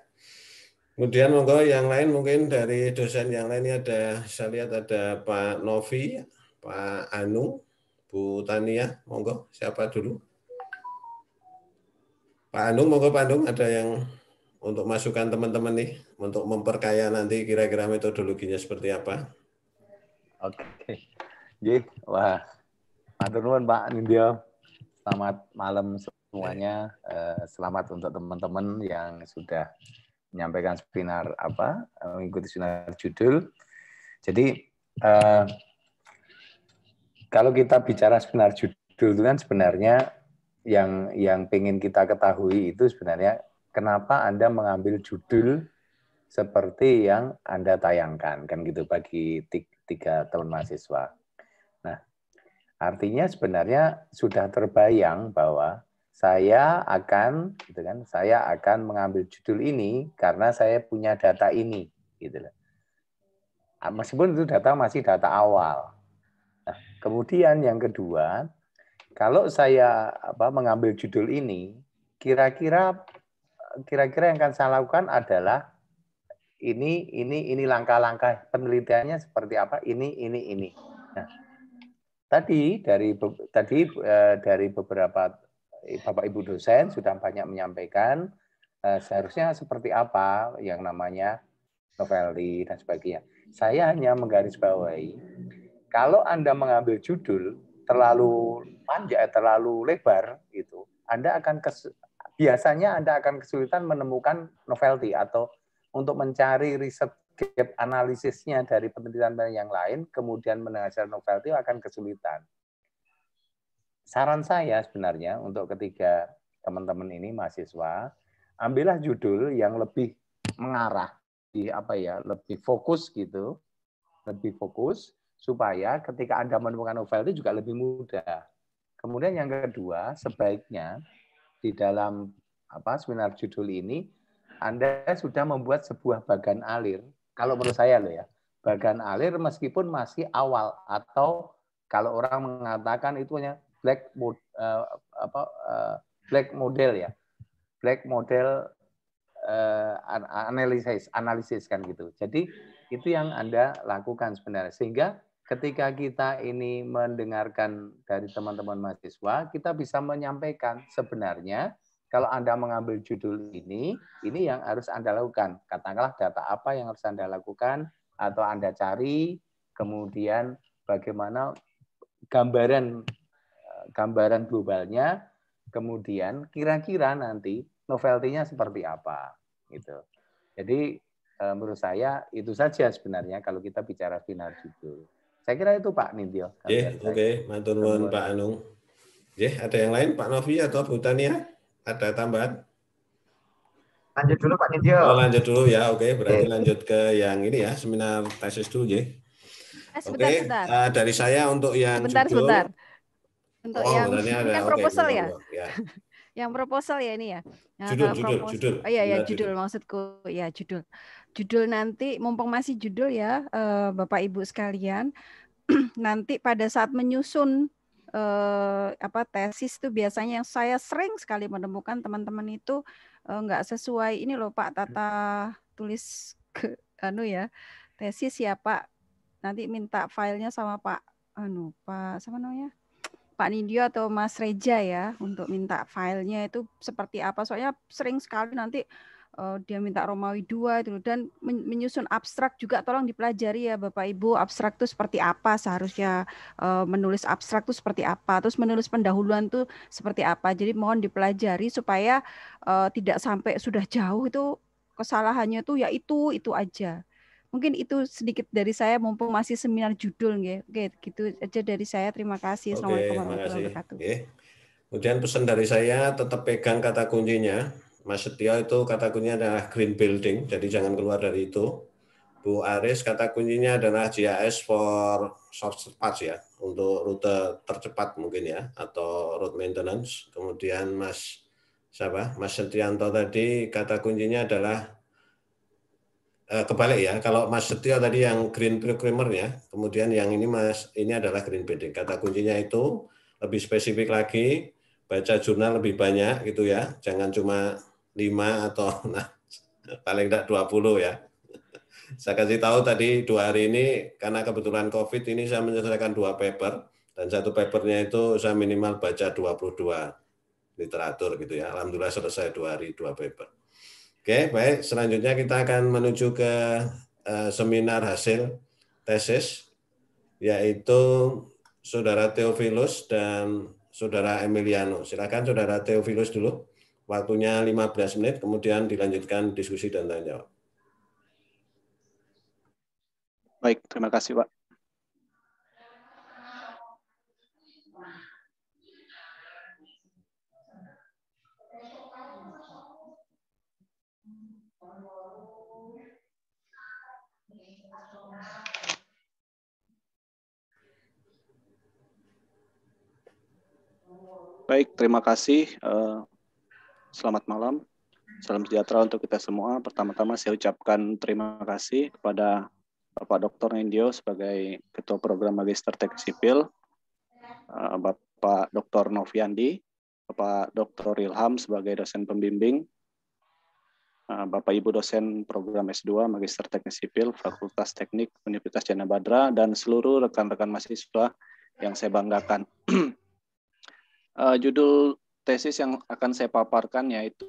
Kemudian monggo yang lain mungkin dari dosen yang lain ini ada, saya lihat ada Pak Novi, Pak Anu, Bu Tania, monggo siapa dulu? Pak Anu, monggo Pak Anu, ada yang untuk masukan teman-teman nih, untuk memperkaya nanti kira-kira metodologinya seperti apa? Oke. Wah, matur nuwun Pak Nindya. Selamat malam semuanya. Selamat untuk teman-teman yang sudah menyampaikan seminar mengikuti seminar judul. Jadi kalau kita bicara seminar judul itu kan sebenarnya yang ingin kita ketahui itu sebenarnya kenapa Anda mengambil judul seperti yang Anda tayangkan, kan gitu, bagi 3 tahun mahasiswa. Nah, artinya sebenarnya sudah terbayang bahwa saya akan, gitu kan, saya akan mengambil judul ini karena saya punya data ini, gitu loh. Meskipun itu data masih data awal. Nah, kemudian yang kedua, kalau saya mengambil judul ini, kira-kira yang akan saya lakukan adalah ini langkah-langkah penelitiannya seperti apa, ini. Nah, tadi dari beberapa Bapak Ibu dosen sudah banyak menyampaikan seharusnya seperti apa yang namanya novelty dan sebagainya. Saya hanya menggarisbawahi, kalau Anda mengambil judul terlalu panjang, terlalu lebar, gitu, biasanya Anda akan kesulitan menemukan novelty atau untuk mencari riset gap analisisnya dari penelitian yang lain, kemudian menghasilkan novelty akan kesulitan. Saran saya sebenarnya untuk ketiga teman-teman ini mahasiswa, ambillah judul yang lebih mengarah, lebih fokus gitu, lebih fokus supaya ketika Anda menemukan novelty juga lebih mudah. Kemudian yang kedua, sebaiknya di dalam seminar judul ini Anda sudah membuat sebuah bagan alir. Kalau menurut saya loh ya, bagan alir meskipun masih awal atau kalau orang mengatakan itu hanya black model ya, black model analisis kan gitu. Jadi itu yang Anda lakukan sebenarnya, sehingga ketika kita ini mendengarkan dari teman-teman mahasiswa, kita bisa menyampaikan sebenarnya kalau Anda mengambil judul ini yang harus Anda lakukan. Katakanlah data apa yang harus Anda lakukan atau Anda cari, kemudian bagaimana gambaran globalnya, kemudian kira-kira nanti novelty-nya seperti apa gitu. Jadi menurut saya itu saja sebenarnya kalau kita bicara seminar judul. Saya kira itu Pak Nindyo. Oke, matur nuwun Pak Anung. Ada yang lain Pak Novi atau Bu Tania? Ada tambahan? Lanjut dulu Pak Nindyo. Oh, lanjut dulu ya. Oke, berarti lanjut ke yang ini ya, seminar tesis dulu ya. Sebentar. Dari saya untuk yang sebentar. Untuk yang ini kan proposal ya. Yang proposal ya ini ya. Nah, judul. Oh iya, judul maksudku. Ya, judul. Judul nanti mumpung masih judul ya, Bapak Ibu sekalian, nanti pada saat menyusun tesis itu biasanya yang saya sering sekali menemukan teman-teman itu nggak sesuai ini loh Pak, tata tulis tesis ya Pak. Nanti minta filenya sama Pak Nindyo atau Mas Reja ya untuk minta filenya itu seperti apa. Soalnya sering sekali nanti dia minta Romawi 2 itu, dan menyusun abstrak juga tolong dipelajari ya Bapak Ibu, abstrak itu seperti apa, seharusnya menulis abstrak itu seperti apa, terus menulis pendahuluan itu seperti apa. Jadi mohon dipelajari supaya tidak sampai sudah jauh itu kesalahannya tuh ya itu aja. Mungkin itu sedikit dari saya mumpung masih seminar judul nggih. Oke, gitu aja dari saya. Terima kasih. Assalamualaikum warahmatullahi wabarakatuh. Kemudian pesan dari saya, tetap pegang kata kuncinya. Mas Setio itu kata kuncinya adalah green building, jadi jangan keluar dari itu. Bu Aris kata kuncinya adalah GIS for short path ya, untuk rute tercepat mungkin ya, atau road maintenance. Kemudian Mas Setianto tadi kata kuncinya adalah kebalik ya, kalau Mas Setio tadi yang green procurement ya, kemudian yang ini adalah green building. Kata kuncinya itu lebih spesifik lagi, baca jurnal lebih banyak gitu ya, jangan cuma 5 atau paling tidak 20 ya. Saya kasih tahu tadi 2 hari ini karena kebetulan COVID ini saya menyelesaikan 2 paper, dan 1 papernya itu saya minimal baca 22 literatur gitu ya. Alhamdulillah selesai 2 hari 2 paper. Oke, baik. Selanjutnya kita akan menuju ke seminar hasil tesis, yaitu Saudara Theophilus dan Saudara Emiliano. Silakan Saudara Theophilus dulu. Waktunya 15 menit, kemudian dilanjutkan diskusi dan tanya jawab. Baik, terima kasih Pak. Baik, terima kasih. Selamat malam. Salam sejahtera untuk kita semua. Pertama-tama saya ucapkan terima kasih kepada Bapak Dr. Nindyo sebagai Ketua Program Magister Teknik Sipil, Bapak Dr. Noviandi, Bapak Dr. Ilham sebagai dosen pembimbing, Bapak Ibu dosen program S2 Magister Teknik Sipil Fakultas Teknik Universitas Jana Badra, dan seluruh rekan-rekan mahasiswa yang saya banggakan. Judul tesis yang akan saya paparkan yaitu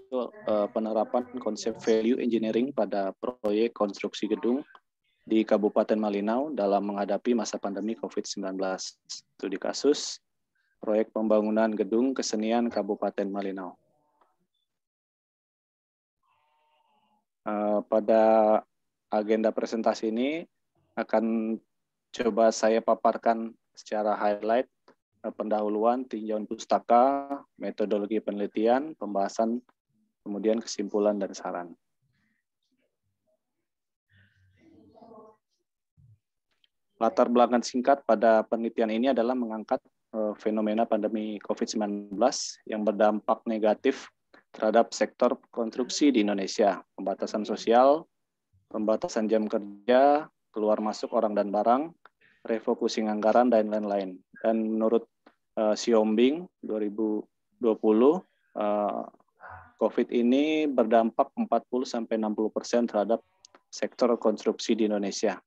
penerapan konsep value engineering pada proyek konstruksi gedung di Kabupaten Malinau dalam menghadapi masa pandemi COVID-19. Studi kasus proyek pembangunan gedung kesenian Kabupaten Malinau. Pada agenda presentasi ini akan coba saya paparkan secara highlight pendahuluan, tinjauan pustaka, metodologi penelitian, pembahasan, kemudian kesimpulan dan saran. Latar belakang singkat pada penelitian ini adalah mengangkat fenomena pandemi COVID-19 yang berdampak negatif terhadap sektor konstruksi di Indonesia, pembatasan sosial, pembatasan jam kerja, keluar masuk orang dan barang, refocusing anggaran, dan lain-lain. Dan menurut Siombing 2020, COVID ini berdampak 40-60% terhadap sektor konstruksi di Indonesia.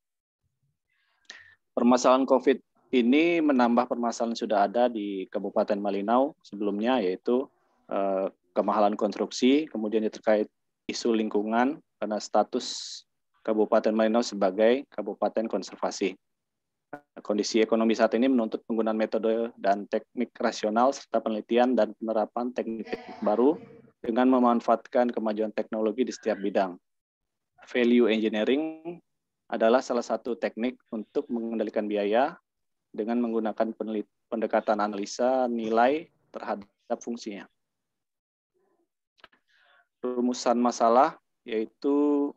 Permasalahan COVID ini menambah permasalahan yang sudah ada di Kabupaten Malinau sebelumnya, yaitu kemahalan konstruksi, kemudian terkait isu lingkungan karena status Kabupaten Malinau sebagai kabupaten konservasi. Kondisi ekonomi saat ini menuntut penggunaan metode dan teknik rasional serta penelitian dan penerapan teknik baru dengan memanfaatkan kemajuan teknologi di setiap bidang. Value engineering adalah salah satu teknik untuk mengendalikan biaya dengan menggunakan pendekatan analisa nilai terhadap fungsinya. Rumusan masalah yaitu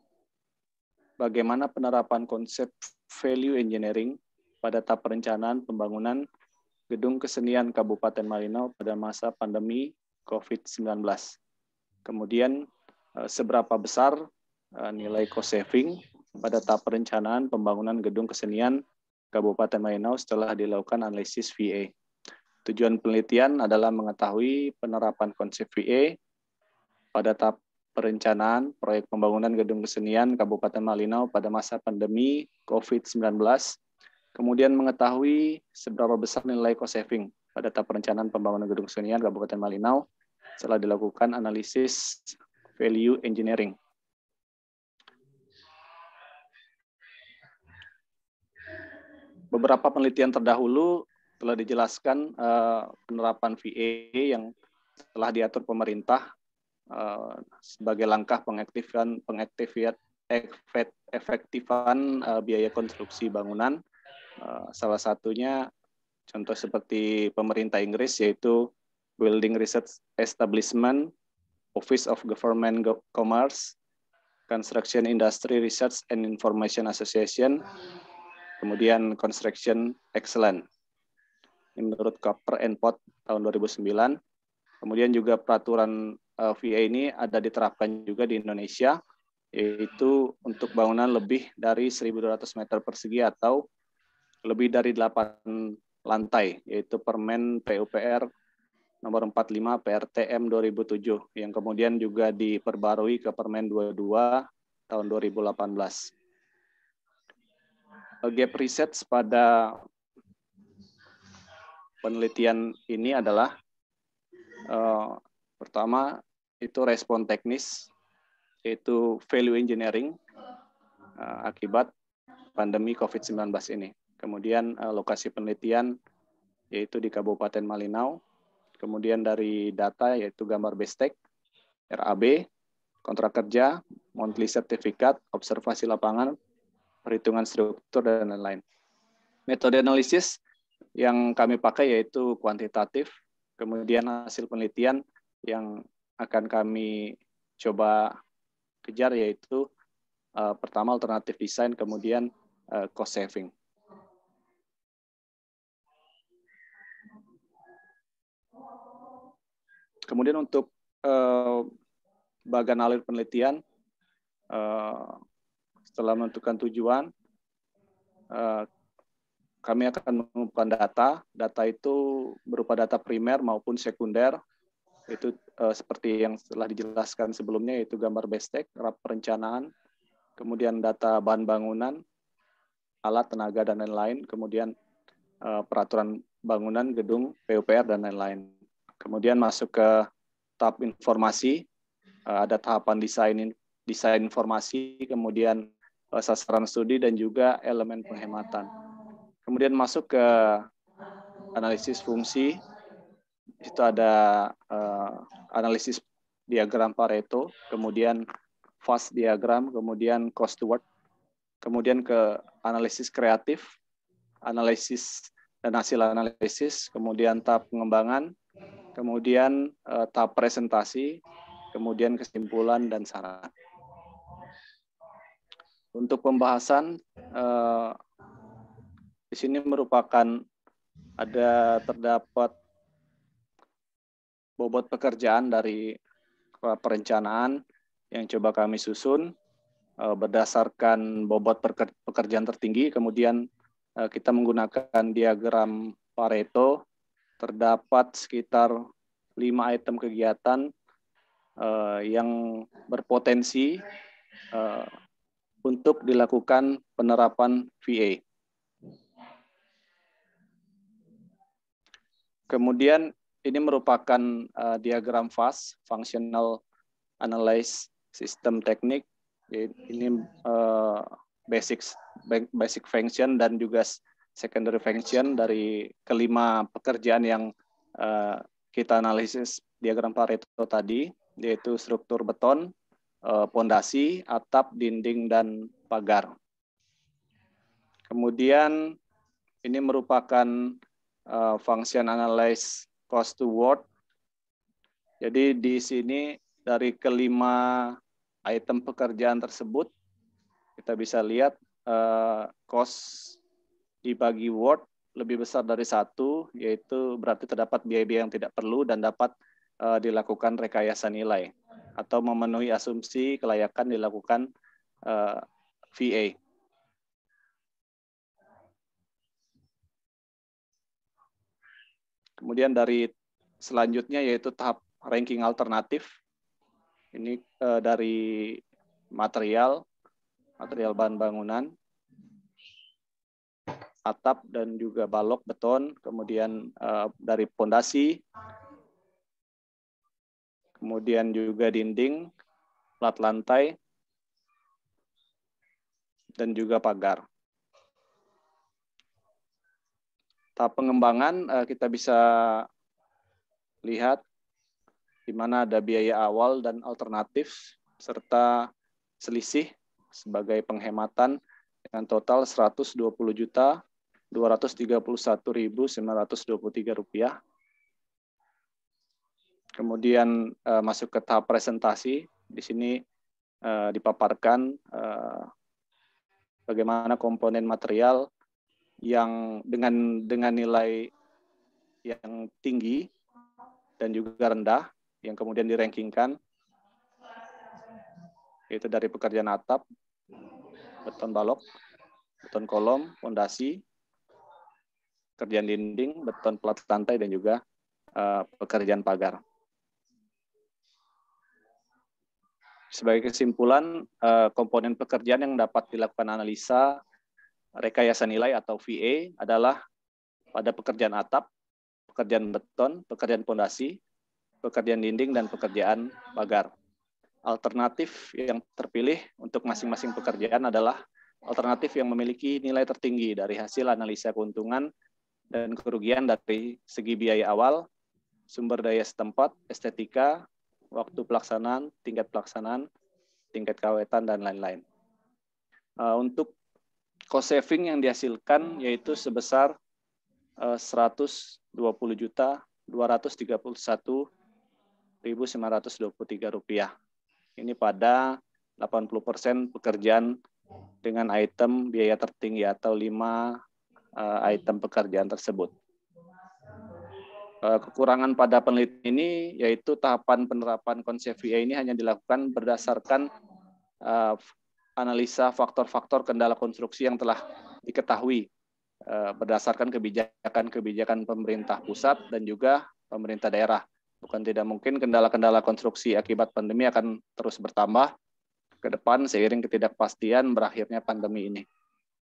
bagaimana penerapan konsep value engineering pada tahap perencanaan pembangunan gedung kesenian Kabupaten Malinau pada masa pandemi COVID-19. Kemudian seberapa besar nilai cost saving pada tahap perencanaan pembangunan gedung kesenian Kabupaten Malinau setelah dilakukan analisis VA. Tujuan penelitian adalah mengetahui penerapan konsep VA pada tahap perencanaan proyek pembangunan gedung kesenian Kabupaten Malinau pada masa pandemi COVID-19, kemudian mengetahui seberapa besar nilai cost saving pada tahap perencanaan pembangunan gedung kesenian Kabupaten Malinau setelah dilakukan analisis value engineering. Beberapa penelitian terdahulu telah dijelaskan penerapan VA yang telah diatur pemerintah sebagai langkah pengefektifan biaya konstruksi bangunan. Salah satunya contoh seperti pemerintah Inggris yaitu Building Research Establishment, Office of Government Commerce, Construction Industry Research and Information Association, kemudian Construction Excellence. Menurut Copper and Pot tahun 2009, kemudian juga peraturan VA ini ada diterapkan juga di Indonesia, yaitu untuk bangunan lebih dari 1.200 meter persegi atau lebih dari 8 lantai, yaitu Permen PUPR nomor 45 PRTM 2007, yang kemudian juga diperbarui ke Permen 22 tahun 2018. Gap research pada penelitian ini adalah pertama itu respon teknis, yaitu value engineering akibat pandemi COVID-19 ini. Kemudian lokasi penelitian yaitu di Kabupaten Malinau. Kemudian dari data yaitu gambar BESTEK, RAB, kontrak kerja, monthly certificate, observasi lapangan, perhitungan struktur, dan lain-lain. Metode analisis yang kami pakai yaitu kuantitatif, kemudian hasil penelitian yang akan kami coba kejar yaitu pertama alternatif desain, kemudian cost saving. Kemudian untuk bagan alir penelitian, setelah menentukan tujuan, kami akan mengumpulkan data. Data itu berupa data primer maupun sekunder. Itu seperti yang telah dijelaskan sebelumnya, yaitu gambar BESTEK, RAP perencanaan, kemudian data bahan bangunan, alat, tenaga, dan lain-lain, kemudian peraturan bangunan, gedung, PUPR, dan lain-lain. Kemudian masuk ke tahap informasi, ada tahapan desain informasi, kemudian sasaran studi, dan juga elemen penghematan. Kemudian masuk ke analisis fungsi, itu ada analisis diagram Pareto, kemudian fast diagram, kemudian cost to work, kemudian ke analisis kreatif, analisis dan hasil analisis, kemudian tahap pengembangan, kemudian tahap presentasi, kemudian kesimpulan dan saran. Untuk pembahasan, di sini merupakan terdapat bobot pekerjaan dari perencanaan yang coba kami susun berdasarkan bobot pekerjaan tertinggi, kemudian kita menggunakan diagram Pareto, terdapat sekitar 5 item kegiatan yang berpotensi untuk dilakukan penerapan VA. Kemudian ini merupakan diagram FAS, Functional Analysis System Technique. Ini basic function dan juga secondary function dari kelima pekerjaan yang kita analisis diagram Pareto tadi, yaitu struktur beton, pondasi, atap, dinding, dan pagar. Kemudian ini merupakan function analyze cost to work. Jadi di sini dari kelima item pekerjaan tersebut, kita bisa lihat cost dibagi work lebih besar dari 1, yaitu berarti terdapat biaya-biaya yang tidak perlu dan dapat dilakukan rekayasa nilai atau memenuhi asumsi kelayakan dilakukan VA. Kemudian dari selanjutnya yaitu tahap ranking alternatif. Ini dari material bahan bangunan, atap dan juga balok beton, kemudian dari pondasi, kemudian juga dinding, plat lantai, dan juga pagar. Tahap pengembangan kita bisa lihat di mana ada biaya awal dan alternatif serta selisih sebagai penghematan dengan total Rp120.231.923. Kemudian masuk ke tahap presentasi. Di sini dipaparkan bagaimana komponen material yang dengan nilai yang tinggi dan juga rendah yang kemudian dirankingkan, yaitu dari pekerjaan atap, beton balok, beton kolom, fondasi, pekerjaan dinding, beton plat lantai, dan juga pekerjaan pagar. Sebagai kesimpulan, komponen pekerjaan yang dapat dilakukan analisa rekayasa nilai atau VA adalah pada pekerjaan atap, pekerjaan beton, pekerjaan fondasi, pekerjaan dinding, dan pekerjaan pagar. Alternatif yang terpilih untuk masing-masing pekerjaan adalah alternatif yang memiliki nilai tertinggi dari hasil analisa keuntungan dan kerugian dari segi biaya awal, sumber daya setempat, estetika, waktu pelaksanaan, tingkat kawetan, dan lain-lain. Untuk cost saving yang dihasilkan yaitu sebesar Rp120.231.923. Ini pada 80% pekerjaan dengan item biaya tertinggi atau 5 item pekerjaan tersebut. Kekurangan pada penelitian ini yaitu tahapan penerapan konsep VA ini hanya dilakukan berdasarkan analisa faktor-faktor kendala konstruksi yang telah diketahui berdasarkan kebijakan pemerintah pusat dan juga pemerintah daerah. Bukan tidak mungkin kendala-kendala konstruksi akibat pandemi akan terus bertambah ke depan seiring ketidakpastian berakhirnya pandemi ini.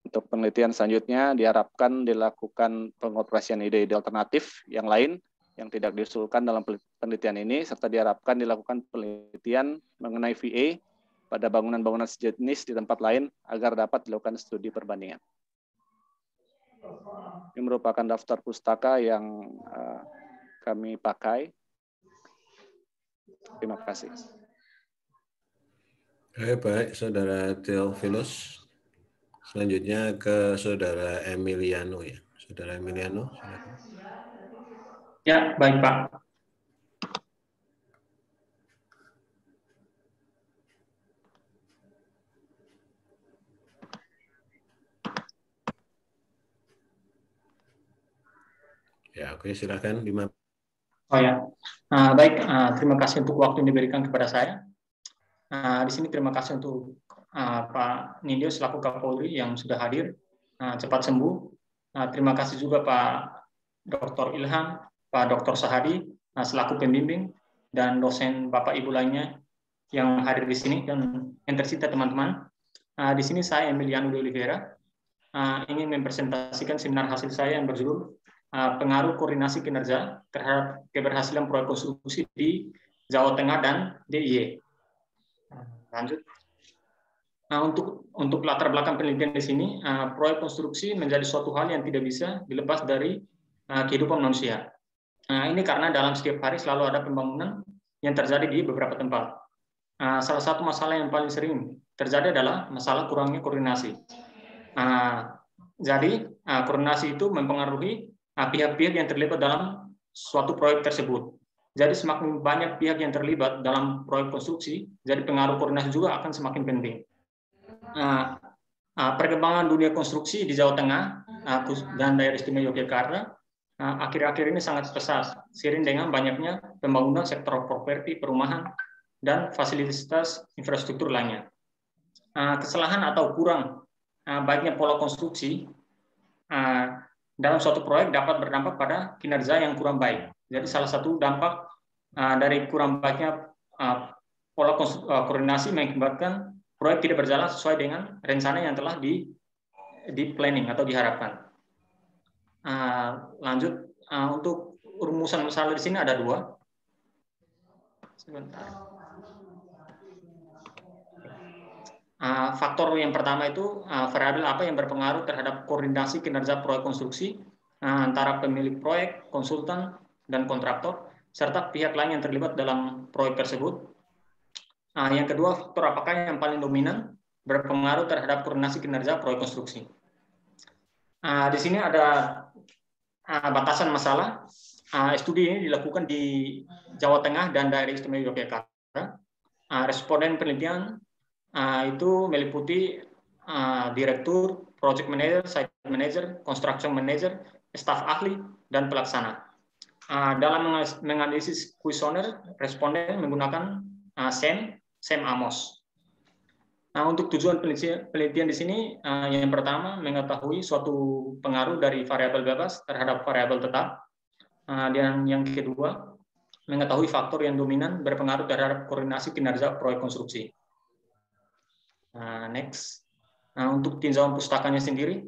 Untuk penelitian selanjutnya diharapkan dilakukan pengoperasian ide-ide alternatif yang lain yang tidak diusulkan dalam penelitian ini, serta diharapkan dilakukan penelitian mengenai VA pada bangunan-bangunan sejenis di tempat lain agar dapat dilakukan studi perbandingan. Ini merupakan daftar pustaka yang kami pakai. Terima kasih. Baik, Saudara Theophilus. Selanjutnya ke Saudara Emiliano ya. Saudara Emiliano, silakan. Ya, baik Pak. Ya, oke, silakan. 5. Oh ya, baik. Terima kasih untuk waktu yang diberikan kepada saya. Di sini terima kasih untuk Pak Nindyo selaku Kapolri yang sudah hadir, cepat sembuh. Terima kasih juga Pak Dr. Ilham, Pak Dr. Sahadi selaku pembimbing, dan dosen Bapak Ibu lainnya yang hadir di sini, dan yang tercinta teman-teman. Di sini saya Emiliano de Oliveira ingin mempresentasikan seminar hasil saya yang berjudul pengaruh koordinasi kinerja terhadap keberhasilan proyek konstruksi di Jawa Tengah dan DIY. Lanjut. Untuk latar belakang penelitian di sini, proyek konstruksi menjadi suatu hal yang tidak bisa dilepas dari kehidupan manusia. Ini karena dalam setiap hari selalu ada pembangunan yang terjadi di beberapa tempat. Salah satu masalah yang paling sering terjadi adalah masalah kurangnya koordinasi. Jadi koordinasi itu mempengaruhi pihak-pihak yang terlibat dalam suatu proyek tersebut. Jadi semakin banyak pihak yang terlibat dalam proyek konstruksi, jadi pengaruh koordinasi juga akan semakin penting. Perkembangan dunia konstruksi di Jawa Tengah dan daerah istimewa Yogyakarta akhir-akhir ini sangat pesat, seiring dengan banyaknya pembangunan sektor properti, perumahan, dan fasilitas infrastruktur lainnya. Kesalahan atau kurang baiknya pola konstruksi dalam suatu proyek dapat berdampak pada kinerja yang kurang baik. Jadi salah satu dampak dari kurang baiknya pola koordinasi mengakibatkan proyek tidak berjalan sesuai dengan rencana yang telah di planning atau diharapkan. Lanjut, untuk rumusan masalah di sini ada 2. Sebentar. Faktor yang pertama itu variabel apa yang berpengaruh terhadap koordinasi kinerja proyek konstruksi antara pemilik proyek, konsultan, dan kontraktor, serta pihak lain yang terlibat dalam proyek tersebut. Yang kedua, faktor apakah yang paling dominan berpengaruh terhadap koordinasi kinerja proyek konstruksi. Di sini ada batasan masalah. Studi ini dilakukan di Jawa Tengah dan daerah istimewa Yogyakarta. Responden penelitian itu meliputi direktur, project manager, site manager, construction manager, staf ahli, dan pelaksana. Dalam menganalisis kuesioner, responden menggunakan SEM Amos. Untuk tujuan penelitian di sini, yang pertama mengetahui suatu pengaruh dari variabel bebas terhadap variabel tetap, dan yang kedua mengetahui faktor yang dominan berpengaruh terhadap koordinasi kinerja proyek konstruksi. Next. Untuk tinjauan pustakanya sendiri,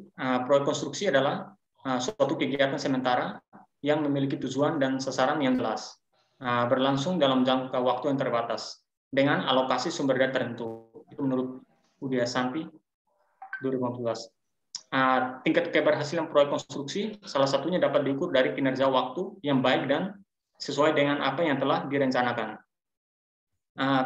proyek konstruksi adalah suatu kegiatan sementara yang memiliki tujuan dan sasaran yang jelas, berlangsung dalam jangka waktu yang terbatas, dengan alokasi sumber daya tertentu. Itu menurut Budia Santi 2015. Tingkat keberhasilan proyek konstruksi salah satunya dapat diukur dari kinerja waktu yang baik dan sesuai dengan apa yang telah direncanakan.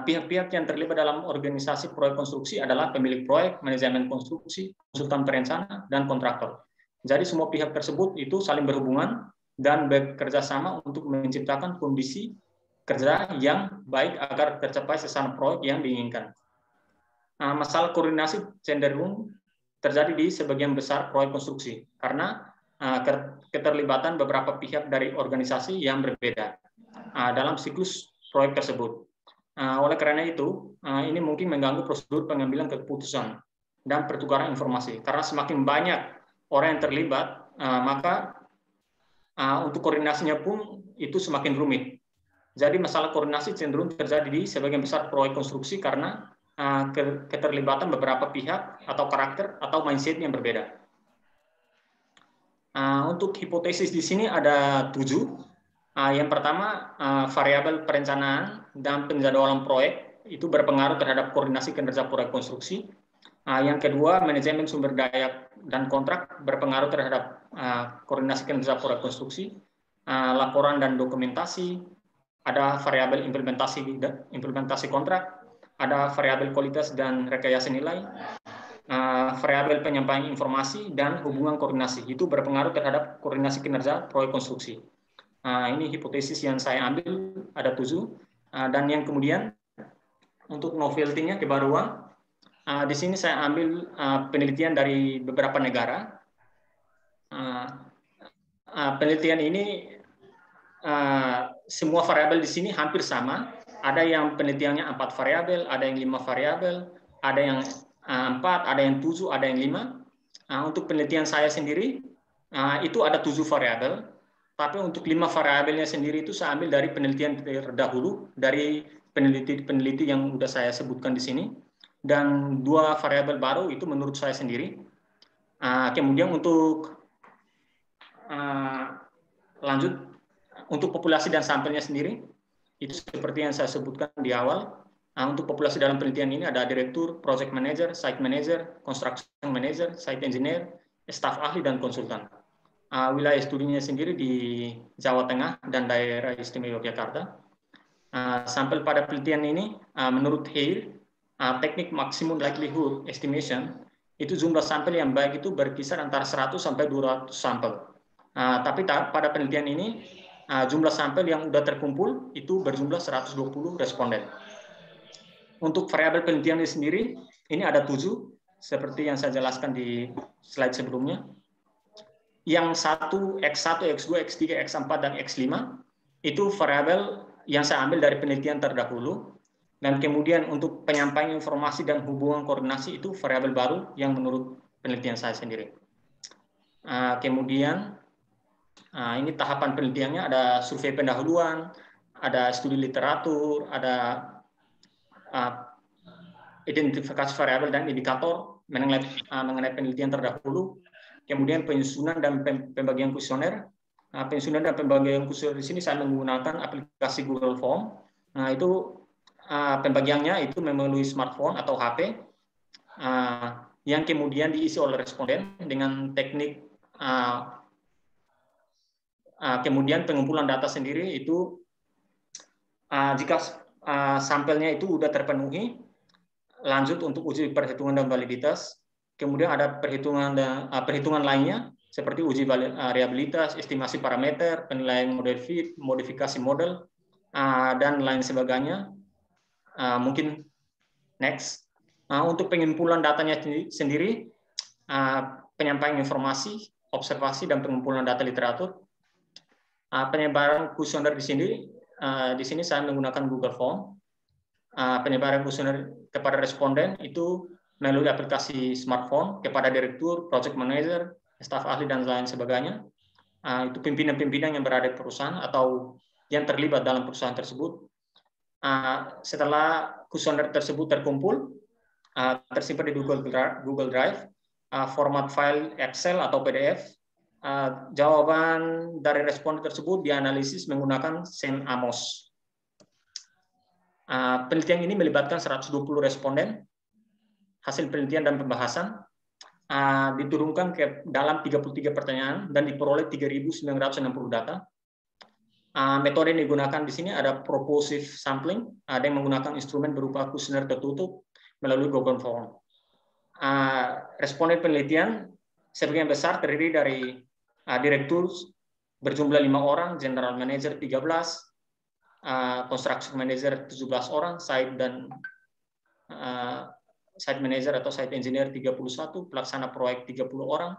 Pihak-pihak yang terlibat dalam organisasi proyek konstruksi adalah pemilik proyek, manajemen konstruksi, konsultan perencana, dan kontraktor. Jadi semua pihak tersebut itu saling berhubungan dan bekerja sama untuk menciptakan kondisi kerja yang baik agar tercapai sasaran proyek yang diinginkan. Masalah koordinasi cenderung terjadi di sebagian besar proyek konstruksi karena keterlibatan beberapa pihak dari organisasi yang berbeda dalam siklus proyek tersebut. Oleh karena itu, ini mungkin mengganggu prosedur pengambilan keputusan dan pertukaran informasi. Karena semakin banyak orang yang terlibat, maka untuk koordinasinya pun itu semakin rumit. Jadi masalah koordinasi cenderung terjadi di sebagian besar proyek konstruksi karena keterlibatan beberapa pihak atau karakter atau mindset yang berbeda. Untuk hipotesis di sini ada 7. Yang pertama, variabel perencanaan dan penjadwalan proyek itu berpengaruh terhadap koordinasi kinerja proyek konstruksi. Yang kedua, manajemen sumber daya dan kontrak berpengaruh terhadap koordinasi kinerja proyek konstruksi. Laporan dan dokumentasi, ada variabel implementasi kontrak, ada variabel kualitas dan rekayasa nilai, variabel penyampaian informasi dan hubungan koordinasi itu berpengaruh terhadap koordinasi kinerja proyek konstruksi. Ini hipotesis yang saya ambil, ada 7. Dan yang kemudian untuk novelty-nya, kebaruan, di sini saya ambil penelitian dari beberapa negara. Penelitian ini semua variabel di sini hampir sama. Ada yang penelitiannya 4 variabel, ada yang 5 variabel, ada yang 4, ada yang 7, ada yang 5. Untuk penelitian saya sendiri itu ada 7 variabel. Tapi untuk 5 variabelnya sendiri itu saya ambil dari penelitian terdahulu, dari peneliti yang sudah saya sebutkan di sini. Dan 2 variabel baru itu menurut saya sendiri. Kemudian untuk lanjut, untuk populasi dan sampelnya sendiri, itu seperti yang saya sebutkan di awal. Untuk populasi dalam penelitian ini ada direktur, project manager, site manager, construction manager, site engineer, staf ahli, dan konsultan. Wilayah studinya sendiri di Jawa Tengah dan daerah istimewa Yogyakarta. Sampel pada penelitian ini, menurut Hale, teknik maximum likelihood estimation, itu jumlah sampel yang baik itu berkisar antara 100 sampai 200 sampel. Tapi pada penelitian ini, jumlah sampel yang sudah terkumpul itu berjumlah 120 responden. Untuk variabel penelitian ini sendiri, ini ada 7, seperti yang saya jelaskan di slide sebelumnya. Yang 1, X1, X2, X3, X4, dan X5 itu variabel yang saya ambil dari penelitian terdahulu. Dan kemudian untuk penyampaian informasi dan hubungan koordinasi itu variabel baru yang menurut penelitian saya sendiri. Kemudian ini tahapan penelitiannya, ada survei pendahuluan, ada studi literatur, ada identifikasi variabel dan indikator mengenai penelitian terdahulu. Kemudian penyusunan dan pembagian kuesioner. Penyusunan dan pembagian kuesioner di sini saya menggunakan aplikasi Google Form. Itu pembagiannya itu melalui smartphone atau HP, yang kemudian diisi oleh responden dengan teknik. Kemudian pengumpulan data sendiri itu jika sampelnya itu sudah terpenuhi, lanjut untuk uji perhitungan dan validitas. Kemudian ada perhitungan lainnya seperti uji variabilitas, estimasi parameter, penilaian model fit, modifikasi model, dan lain sebagainya. Mungkin next. Untuk pengumpulan datanya sendiri, penyampaian informasi, observasi, dan pengumpulan data literatur. Penyebaran kuesioner di sini saya menggunakan Google Form. Penyebaran kuesioner kepada responden itu melalui aplikasi smartphone kepada direktur, project manager, staf ahli, dan lain sebagainya. Itu pimpinan-pimpinan yang berada di perusahaan atau yang terlibat dalam perusahaan tersebut. Setelah kuesioner tersebut terkumpul, tersimpan di Google Drive, format file Excel atau PDF, jawaban dari responden tersebut dianalisis menggunakan Saint Amos. Penelitian ini melibatkan 120 responden. Hasil penelitian dan pembahasan diturunkan ke dalam 33 pertanyaan dan diperoleh 3.960 data. Metode yang digunakan di sini ada propulsive sampling, ada yang menggunakan instrumen berupa kuesioner tertutup melalui Google Form. Responden penelitian sebagian besar terdiri dari direktur berjumlah 5 orang, general manager 13, construction manager 17 orang, site manager atau site engineer 31, pelaksana proyek 30 orang,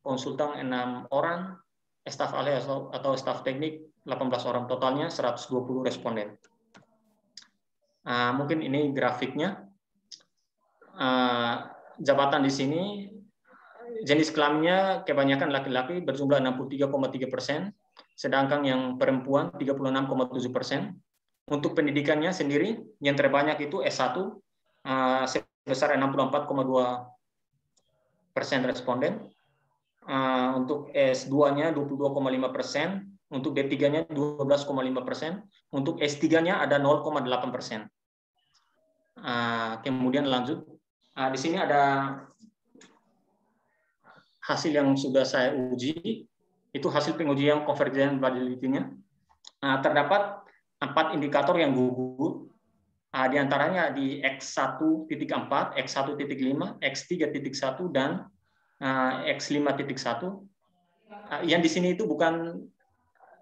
konsultan 6 orang, staf ahli atau staf teknik 18 orang, totalnya 120 responden. Mungkin ini grafiknya. Jabatan di sini, jenis kelaminnya kebanyakan laki-laki berjumlah 63,3%, sedangkan yang perempuan 36,7%. Untuk pendidikannya sendiri, yang terbanyak itu S1 sebesar 64,2% responden. Untuk S2-nya 22,5%, untuk D3-nya 12,5%, untuk S3-nya ada 0,8%. Kemudian lanjut, di sini ada hasil yang sudah saya uji, itu hasil pengujian convergent validity-nya. Terdapat 4 indikator yang gugur, di antaranya di X1.4, X1.5, X3.1, dan X5.1. Yang di sini itu bukan,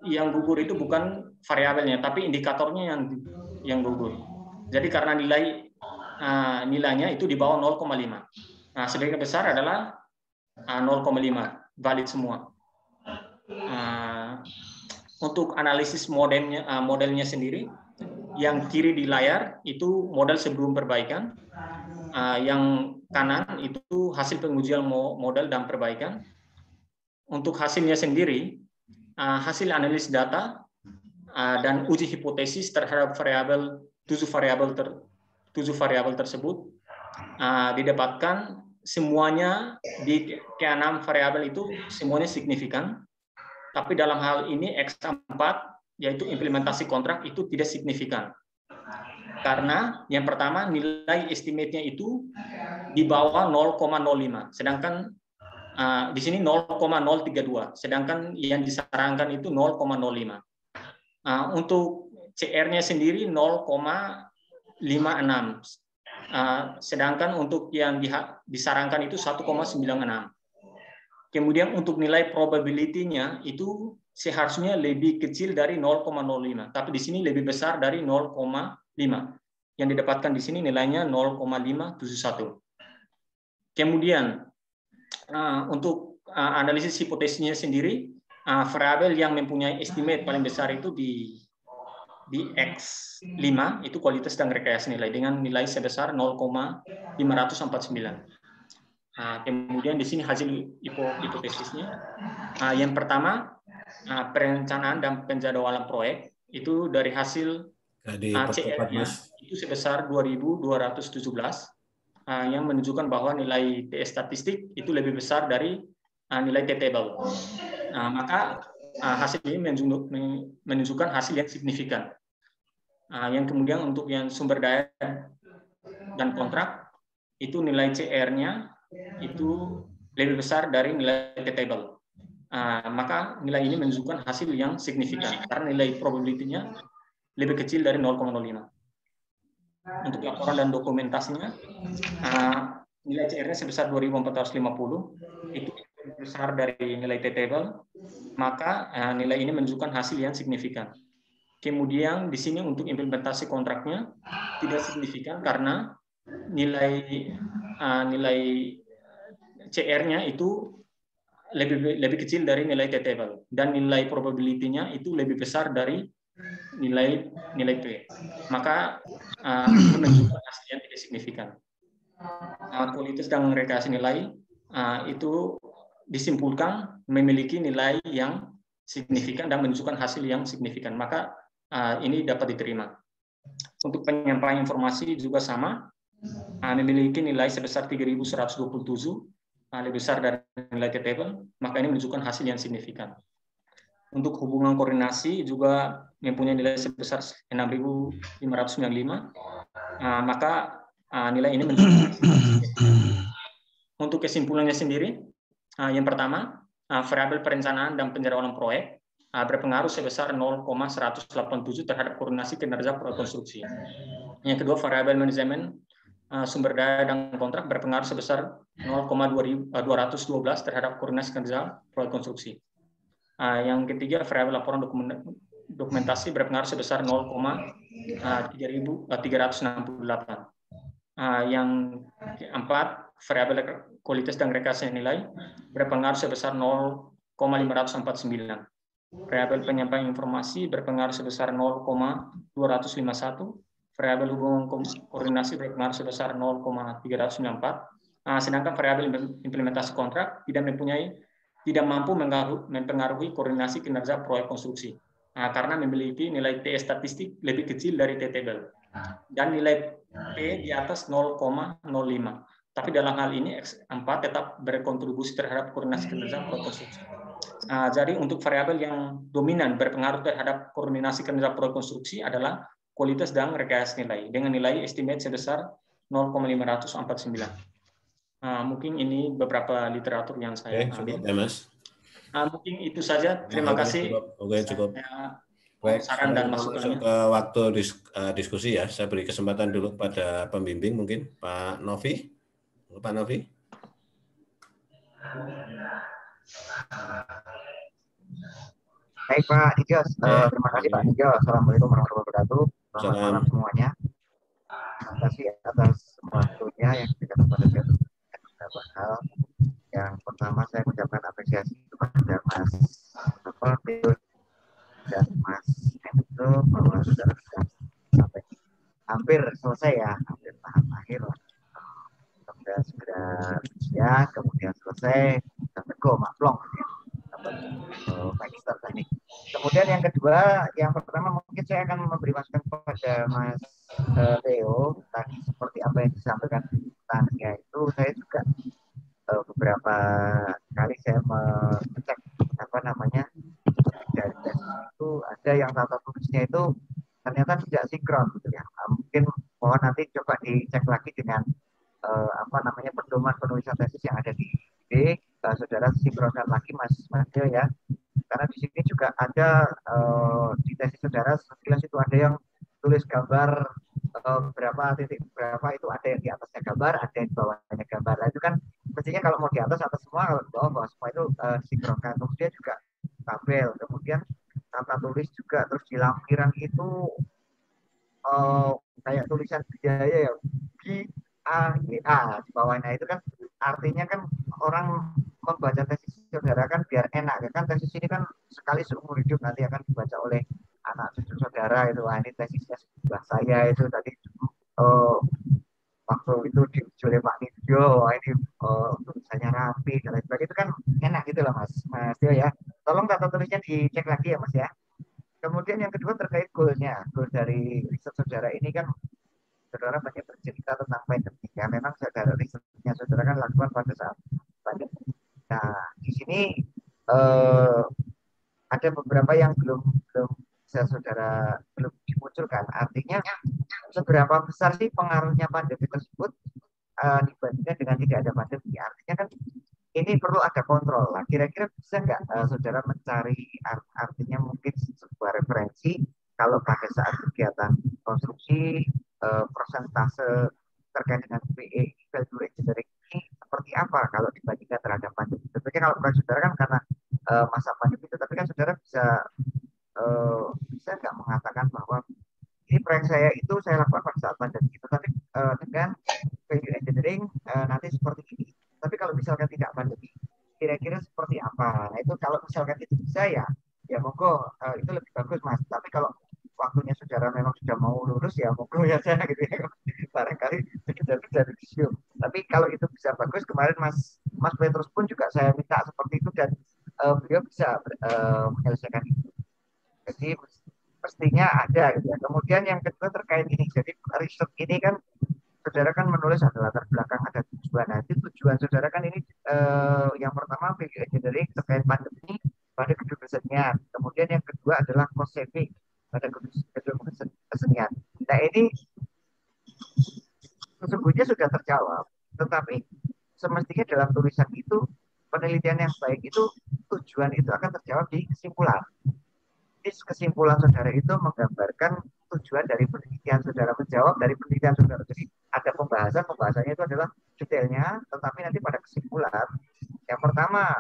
yang gugur itu bukan variabelnya, tapi indikatornya yang gugur. Jadi karena nilainya itu di bawah 0,5. Sebagian besar adalah 0,5, valid semua. Untuk analisis modelnya sendiri, yang kiri di layar itu model sebelum perbaikan, yang kanan itu hasil pengujian model dan perbaikan. Untuk hasilnya sendiri, hasil analisis data dan uji hipotesis terhadap tujuh variabel tersebut didapatkan semuanya di ke-6 variabel itu semuanya signifikan. Tapi dalam hal ini X4, yaitu implementasi kontrak, itu tidak signifikan. Karena yang pertama nilai estimate-nya itu di bawah 0,05, sedangkan di sini 0,032, sedangkan yang disarankan itu 0,05. Untuk CR-nya sendiri 0,56, sedangkan untuk yang disarankan itu 1,96. Kemudian untuk nilai probability-nya itu seharusnya lebih kecil dari 0,05, tapi di sini lebih besar dari 0,5. Yang didapatkan di sini nilainya 0,571. Kemudian untuk analisis hipotesisnya sendiri, variabel yang mempunyai estimate paling besar itu di X5, itu kualitas dan rekayasa nilai dengan nilai sebesar 0,549. Kemudian di sini hasil hipotesisnya. Yang pertama, perencanaan dan penjadwalan proyek itu dari hasil CR-nya itu sebesar 2.217, yang menunjukkan bahwa nilai TS statistik itu lebih besar dari nilai T-table. Maka hasil ini menunjukkan hasil yang signifikan. Yang kemudian untuk yang sumber daya dan kontrak itu nilai CR-nya itu lebih besar dari nilai T-table. Maka nilai ini menunjukkan hasil yang signifikan karena nilai probability-nya lebih kecil dari 0,05. Untuk laporan dan dokumentasinya, nilai CR-nya sebesar 2.450, itu lebih besar dari nilai T-table, maka nilai ini menunjukkan hasil yang signifikan. Kemudian di sini untuk implementasi kontraknya tidak signifikan karena nilai CR-nya itu lebih kecil dari nilai T-table dan nilai probability-nya itu lebih besar dari nilai T. Maka itu menunjukkan hasil yang tidak signifikan. Kualitas dan rekayasa nilai itu disimpulkan memiliki nilai yang signifikan dan menunjukkan hasil yang signifikan. Maka ini dapat diterima. Untuk penyampaian informasi juga sama, memiliki nilai sebesar 3.127, lebih besar dari nilai T-table, maka ini menunjukkan hasil yang signifikan. Untuk hubungan koordinasi juga mempunyai nilai sebesar 6.595, maka nilai ini menunjukkan hasil yang signifikan. Untuk kesimpulannya sendiri, yang pertama, variabel perencanaan dan penjadwalan proyek berpengaruh sebesar 0,187 terhadap koordinasi kinerja proyek konstruksi. Yang kedua, variabel manajemen sumber daya dan kontrak berpengaruh sebesar 0,212 terhadap koordinasi kinerja proyek konstruksi. Yang ketiga, variabel laporan dokumentasi berpengaruh sebesar 0,368. Yang keempat, variabel kualitas dan rekayasa nilai berpengaruh sebesar 0,549. Variabel penyampaian informasi berpengaruh sebesar 0,251. Variabel hubungan koordinasi berpengaruh sebesar 0,394. Sedangkan variabel implementasi kontrak tidak mampu mempengaruhi koordinasi kinerja proyek konstruksi karena memiliki nilai T statistik lebih kecil dari T table dan nilai P di atas 0,05. Tapi dalam hal ini X4 tetap berkontribusi terhadap koordinasi kinerja proyek konstruksi. Jadi untuk variabel yang dominan berpengaruh terhadap koordinasi kinerja proyek konstruksi adalah kualitas dan rekayasa nilai dengan nilai estimate sebesar 0,549. Mungkin ini beberapa literatur yang saya ambil. Cukup ya, Mas. Mungkin itu saja. Terima kasih. Cukup. Baik, saran dan masukannya. Ke waktu diskusi ya, saya beri kesempatan dulu pada pembimbing mungkin Pak Novi. Pak Novi. Baik Pak Nijos, terima kasih Pak Nijos. Assalamualaikum warahmatullahi wabarakatuh. Selamat malam semuanya. Terima kasih atas waktunya yang diberikan kepada saya. Beberapa hal. Yang pertama saya mengucapkan apresiasi kepada Mas Nopel dan Mas Enzo bahwa sudah sampai hampir selesai ya, hampir tahap akhir lah. Sudah segera ya, kemudian selesai sampai go maklong Pakistan teknik. Kemudian yang kedua, yang pertama mungkin saya akan memberi masukan kepada Mas Theo tadi seperti apa yang disampaikan tanya itu saya juga beberapa kali saya mengecek apa namanya dari tes itu ada yang tata tulisnya itu ternyata tidak sinkron gitu ya. Mungkin mohon nanti coba dicek lagi dengan apa namanya pedoman penulisan tesis yang ada di ID, saudara sinkronkan lagi Mas Theo ya. Karena di sini juga ada di tesis saudara sekilas itu ada yang tulis gambar berapa titik berapa itu ada yang di atasnya gambar, ada yang di bawahnya gambar. Nah, itu kan mestinya kalau mau di atas semua, kalau di bawah semua itu disinkronkan. Kemudian juga tabel, kemudian tata tulis juga, terus di lampiran itu kayak tulisan biaya ya BAYA di bawahnya itu kan artinya kan orang membaca tesis saudara kan biar enak kan, tesis ini kan sekali seumur hidup nanti akan dibaca oleh anak cucu saudara itu. Wah, ini tesisnya sebelah saya itu tadi waktu itu diuji oleh Pak Nidjo, ini tulisannya rapi dan lain sebagainya, itu kan enak gitu loh Mas Theo ya. Tolong tata tulisnya dicek lagi ya Mas ya. Kemudian yang kedua terkait goalnya, goal dari riset saudara ini kan saudara banyak bercerita tentang pandemi ya. Memang saudara risetnya saudara kan lakukan pada saat pandemi. Nah di sini ada beberapa yang belum bisa saudara belum dimunculkan. Artinya seberapa besar sih pengaruhnya pandemi tersebut dibandingkan dengan tidak ada pandemi. Artinya kan ini perlu ada kontrol. Nah, kira-kira bisa nggak saudara mencari artinya mungkin sebuah referensi kalau pada saat kegiatan konstruksi persentase terkait dengan PE value engineering ini seperti apa kalau dibandingkan terhadap pandemi. Tentunya kalau proyek saudara kan karena masa pandemi, tetapi kan saudara bisa nggak mengatakan bahwa ini proyek saya itu saya lakukan pada saat pandemi, tetapi dengan value engineering nanti seperti ini. Tapi kalau misalkan tidak pandemi, kira-kira seperti apa? Nah itu kalau misalkan itu bisa ya monggo itu lebih bagus Mas. Tapi kalau waktunya saudara memang sudah mau lulus ya monggo ya saya gitu ya. Barangkali sekedar review. Tapi kalau itu bisa bagus, kemarin Mas Petrus pun juga saya minta seperti itu dan beliau bisa menyelesaikan itu. Jadi pastinya ada gitu ya. Kemudian yang kedua terkait ini, jadi riset ini kan saudara kan menulis ada latar belakang, ada tujuan. Nanti tujuan saudara kan ini yang pertama value engineering terkait pandemi pada gedung kesenian. Kemudian yang kedua adalah cost saving pada gedung kesenian. Nah ini sesungguhnya sudah terjawab, tetapi semestinya dalam tulisan itu penelitian yang baik itu tujuan itu akan terjawab di kesimpulan. Kesimpulan saudara itu menggambarkan tujuan dari penelitian saudara, menjawab dari penelitian saudara. Jadi ada pembahasannya itu adalah detailnya, tetapi nanti pada kesimpulan yang pertama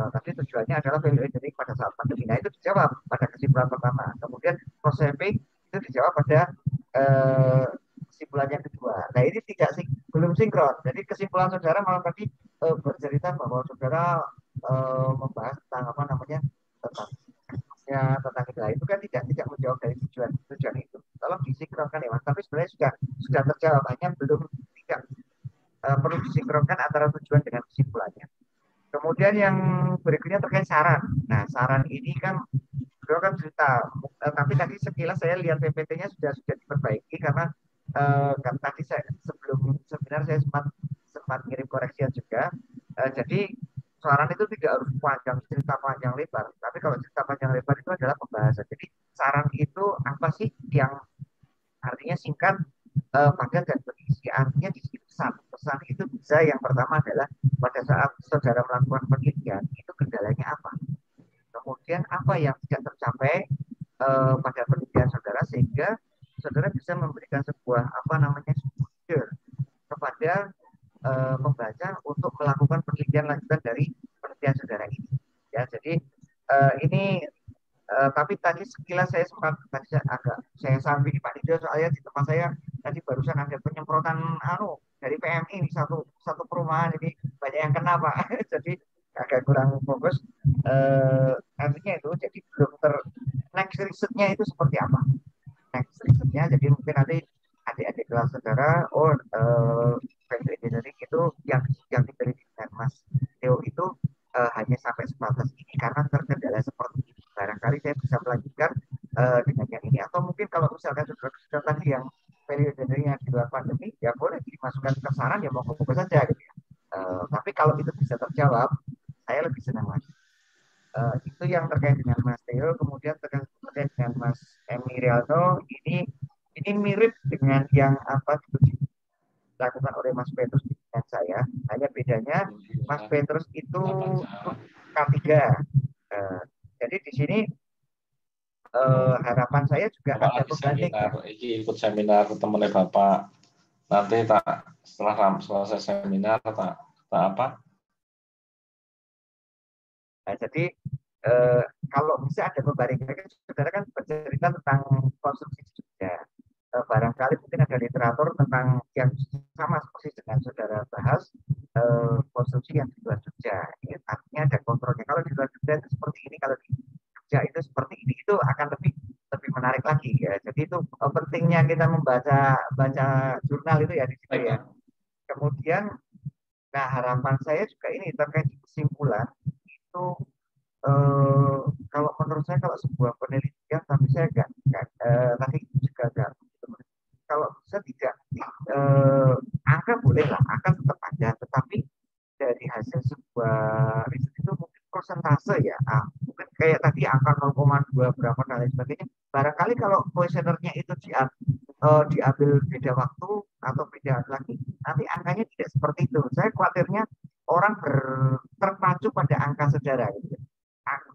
tadi tujuannya adalah value engineering pada saat pandemi. Nah itu dijawab pada kesimpulan pertama. Kemudian cost saving itu dijawab pada kesimpulan yang kedua. Nah ini belum sinkron. Jadi kesimpulan saudara malam tadi bercerita bahwa saudara membahas tentang apa namanya tentang tentang itu kan tidak menjawab dari tujuan itu. Tolong disinkronkan ya Mas. Tapi sebenarnya sudah terjawab, hanya belum tidak perlu disinkronkan antara tujuan dengan kesimpulannya. Kemudian yang berikutnya terkait saran. Nah, saran ini kan beliau kan cerita, tapi tadi sekilas saya lihat PPT-nya sudah diperbaiki karena kan tadi saya sebelum seminar saya sempat ngirim koreksian juga. Jadi saran itu tidak harus panjang, cerita panjang lebar. Tapi kalau cerita panjang lebar itu adalah pembahasan. Jadi saran itu apa sih yang artinya singkat, padat dan berisi. Artinya di sini pesan itu bisa yang pertama adalah pada saat saudara melakukan penelitian itu kendalanya apa. Kemudian apa yang tidak tercapai pada penelitian saudara sehingga saudara bisa memberikan sebuah apa namanya sumber kepada pembaca untuk melakukan penelitian lanjutan dari penelitian saudara ini. Ya, jadi ini tapi tadi sekilas saya sempat tadi saya sambil Pak Dido soalnya di tempat saya tadi barusan ada penyemprotan dari PMI ini satu perumahan ini banyak yang kena Pak. Jadi agak kurang fokus. Artinya itu jadi belum next risetnya itu seperti apa? Next risetnya jadi mungkin nanti adik-adik kelas saudara value engineering itu yang diteliti dengan Mas Theo itu hanya sampai sebatas ini karena terkendala seperti ini. Barangkali saya bisa melanjutkan dengan yang ini atau mungkin kalau misalkan sudah tadi yang value engineering yang di luar pandemi ya boleh dimasukkan ke saran ya mau saja gitu ya. Tapi kalau itu bisa terjawab saya lebih senang lagi. Itu yang terkait dengan Mas Theo. Kemudian terkait dengan Mas Emiriano ini mirip dengan yang apa dilakukan oleh Mas Petrus dengan saya. Hanya bedanya Mas Petrus itu K3. Jadi di sini harapan saya juga ada pembanding. Ikut seminar temennya Bapak. Nanti setelah selesai seminar tak apa? Nah, jadi kalau bisa ada pembanding, saudara kan bercerita tentang konstruksi juga. Barangkali mungkin ada literatur tentang yang sama persis dengan saudara bahas konstruksi yang di luar Jogja. Artinya ada kontrolnya. Kalau di luar Jogja itu seperti ini, kalau di Jogja itu seperti ini, itu akan lebih menarik lagi ya. Jadi itu pentingnya kita membaca jurnal itu ya di situ ya. Kemudian, nah harapan saya juga ini terkait kesimpulan itu kalau menurut saya kalau sebuah penelitian tapi saya tadi juga agak kalau bisa tidak angka boleh lah, angka tetap ada, tetapi dari hasil sebuah riset itu mungkin persentase ya, mungkin kayak tadi angka 0,2 berapa dan lain sebagainya. Barangkali kalau kuesionernya itu diambil beda waktu atau beda lagi, nanti angkanya tidak seperti itu. Saya khawatirnya orang terpacu pada angka saudara gitu.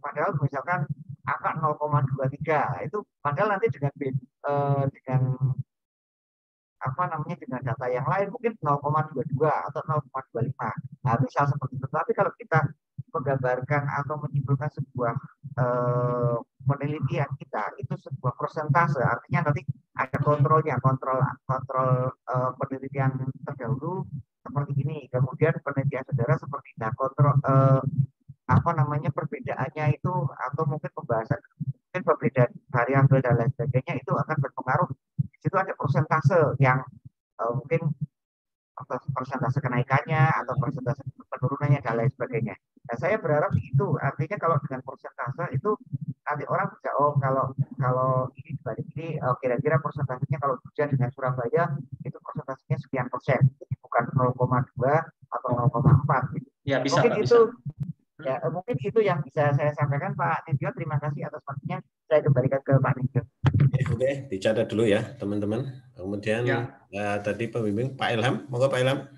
Padahal misalkan angka 0,23 itu padahal nanti dengan apa namanya dengan data yang lain mungkin 0,22 atau 0,25. Nah, misal seperti itu. Tapi kalau kita menggambarkan atau menyimpulkan sebuah penelitian kita itu sebuah persentase, artinya nanti ada kontrolnya, kontrol penelitian terdahulu seperti ini, kemudian penelitian saudara seperti ini. Nah, kontrol apa namanya perbedaannya itu atau mungkin pembahasan mungkin perbedaan variabel dan lain sebagainya itu akan berpengaruh. Di situ ada persentase yang mungkin persentase kenaikannya atau persentase penurunannya dan lain sebagainya. Nah, saya berharap itu artinya kalau dengan persentase itu nanti orang bisa kalau ini dibanding ini kira-kira persentasenya kalau Jogja dengan Surabaya itu persentasenya sekian persen, jadi bukan 0,2 atau 0,4 gitu. Ya, bisa, mungkin Pak, itu bisa. Ya, mungkin itu yang bisa saya sampaikan Pak Nidjo. Terima kasih atas waktunya. Saya kembalikan ke Pak Nidjo. Oke, dicatat dulu ya teman-teman. Kemudian tadi pembimbing Pak Ilham, monggo Pak Ilham.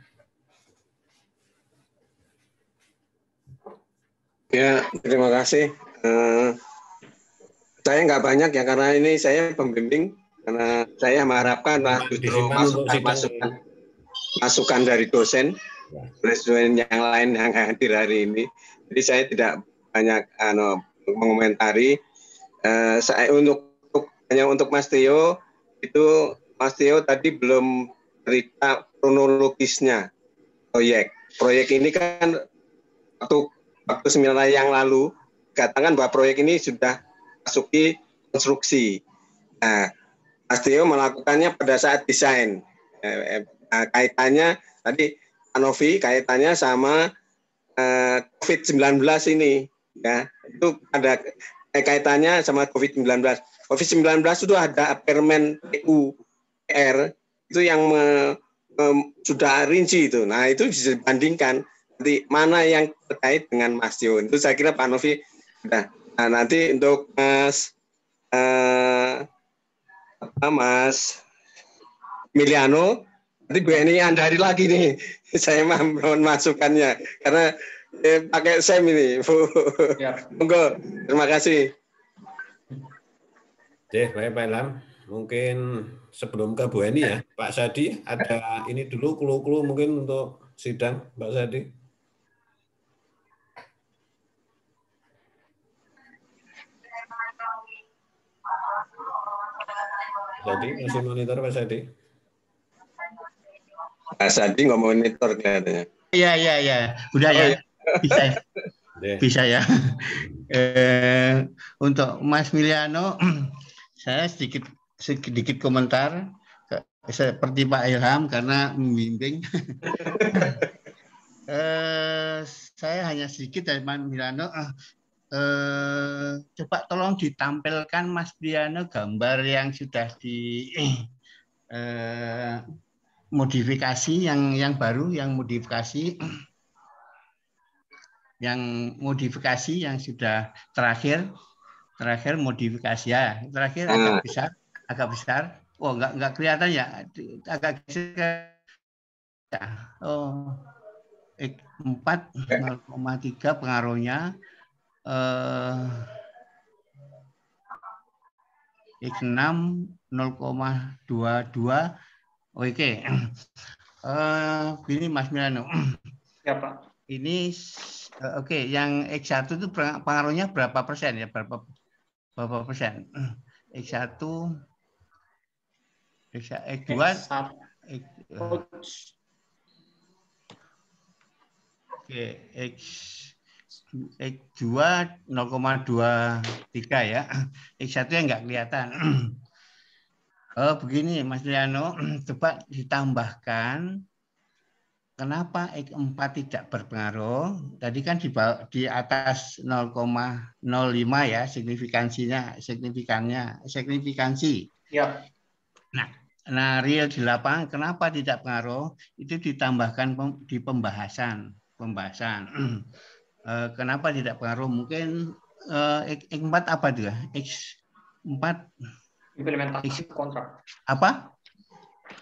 Ya, terima kasih. Saya nggak banyak ya karena ini saya pembimbing, karena saya mengharapkan justru masukan dari dosen yang lain yang hadir hari ini. Jadi saya tidak banyak mengomentari. Hanya untuk Mas Theo itu Mas Theo tadi belum cerita kronologisnya proyek. proyek ini kan waktu seminar yang lalu katakan bahwa proyek ini sudah masuki konstruksi. Nah, Mas Tio melakukannya pada saat desain. Kaitannya tadi Novi kaitannya sama COVID-19 ini, ya itu ada kaitannya sama COVID-19. COVID-19 itu ada Permen PUR itu yang sudah rinci itu. Nah itu bisa dibandingkan nanti mana yang terkait dengan Mas Tio. Itu saya kira Pak Novi sudah. Nah, nanti untuk Mas Emiliano, nanti Bu Eni Andari lagi nih. Saya mohon masukannya karena pakai SEM ini, Bu. Ya. Monggo, terima kasih. Oke, baik Pak Ilham. Mungkin sebelum ke Bu Eni ya, Pak Sadi ada ini dulu clue-clue mungkin untuk sidang, Pak Sadi. Jadi masih monitor Pak Sadi? Pak Sadi nggak monitor kayaknya. Iya. Udah ya. Bisa ya. Bisa ya. Untuk Mas Miliano, saya sedikit komentar seperti Pak Ilham karena membimbing. Saya hanya sedikit dari Mas Miliano. Coba tolong ditampilkan Mas Miliano gambar yang sudah di modifikasi yang baru, yang modifikasi yang sudah terakhir modifikasi ya. Terakhir agak besar. Oh, enggak kelihatan ya. Agak geser. Oh. X4 0,3 pengaruhnya X6 0,22. Oke. Begini Mas Milano. Ya, Pak. Ini oke, yang X1 itu pengaruhnya berapa persen ya? Berapa persen? X1 X2 Oke, X2 0,23 ya. X1 yang enggak kelihatan. Begini Mas Liano, coba ditambahkan kenapa X4 tidak berpengaruh. Tadi kan di atas 0,05 ya signifikansi. Ya. Nah, real di lapangan kenapa tidak pengaruh? Itu ditambahkan di pembahasan. Kenapa tidak pengaruh? Mungkin X4 apa itu ya? X4 implementasi kontrak. Apa?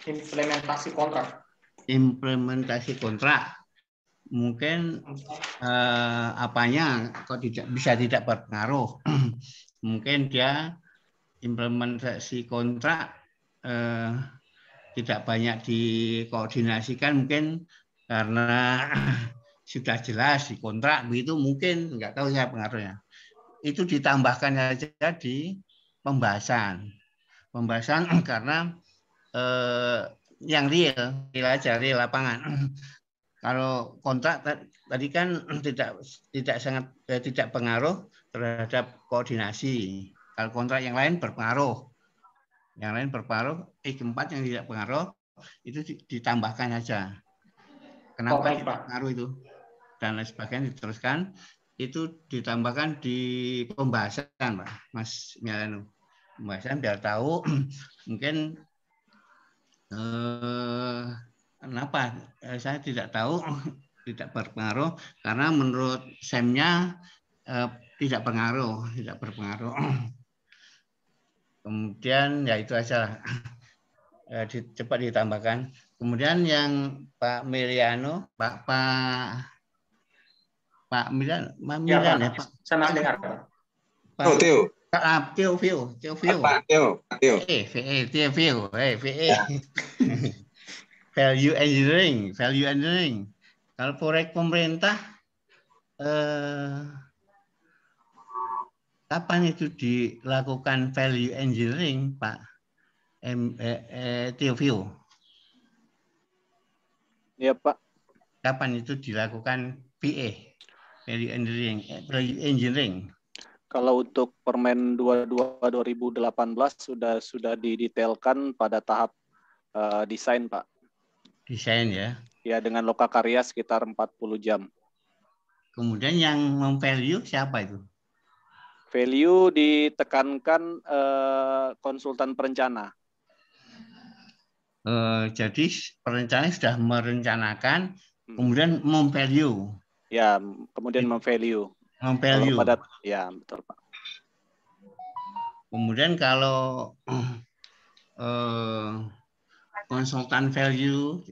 Implementasi kontrak. Implementasi kontrak. Mungkin apanya kok tidak berpengaruh? Mungkin dia implementasi kontrak tidak banyak dikoordinasikan, mungkin karena sudah jelas di kontrak begitu, mungkin nggak tahu saya pengaruhnya. Itu ditambahkan saja di pembahasan karena yang real lapangan. Kalau kontrak tadi kan tidak pengaruh terhadap koordinasi. Kalau kontrak yang lain berpengaruh. X4 yang tidak pengaruh itu ditambahkan saja. Kenapa tidak pengaruh itu? Dan lain sebagainya diteruskan. Itu ditambahkan di pembahasan, Pak, Mas Milano. Pembahasan biar tahu mungkin kenapa saya tidak tahu tidak berpengaruh karena menurut SEM-nya tidak berpengaruh. Kemudian ya itu aja cepat ditambahkan. Kemudian yang Pak Miliano, Pak Milan ya, Pak. Saya masih dengar, Pak. Tio. Value engineering. Kalau proyek pemerintah kapan itu dilakukan value engineering, Pak Teofio? Iya, Pak. kapan itu dilakukan PE, value engineering? Kalau untuk Permen 22 2018 sudah didetailkan pada tahap desain, Pak. Desain ya. Ya, dengan lokakarya sekitar 40 jam. Kemudian yang memvalue siapa itu? Value ditekankan konsultan perencana. Jadi perencana sudah merencanakan, kemudian memvalue. Ya, kemudian memvalue. Memvalue. Ya, betul Pak. Kemudian kalau konsultan value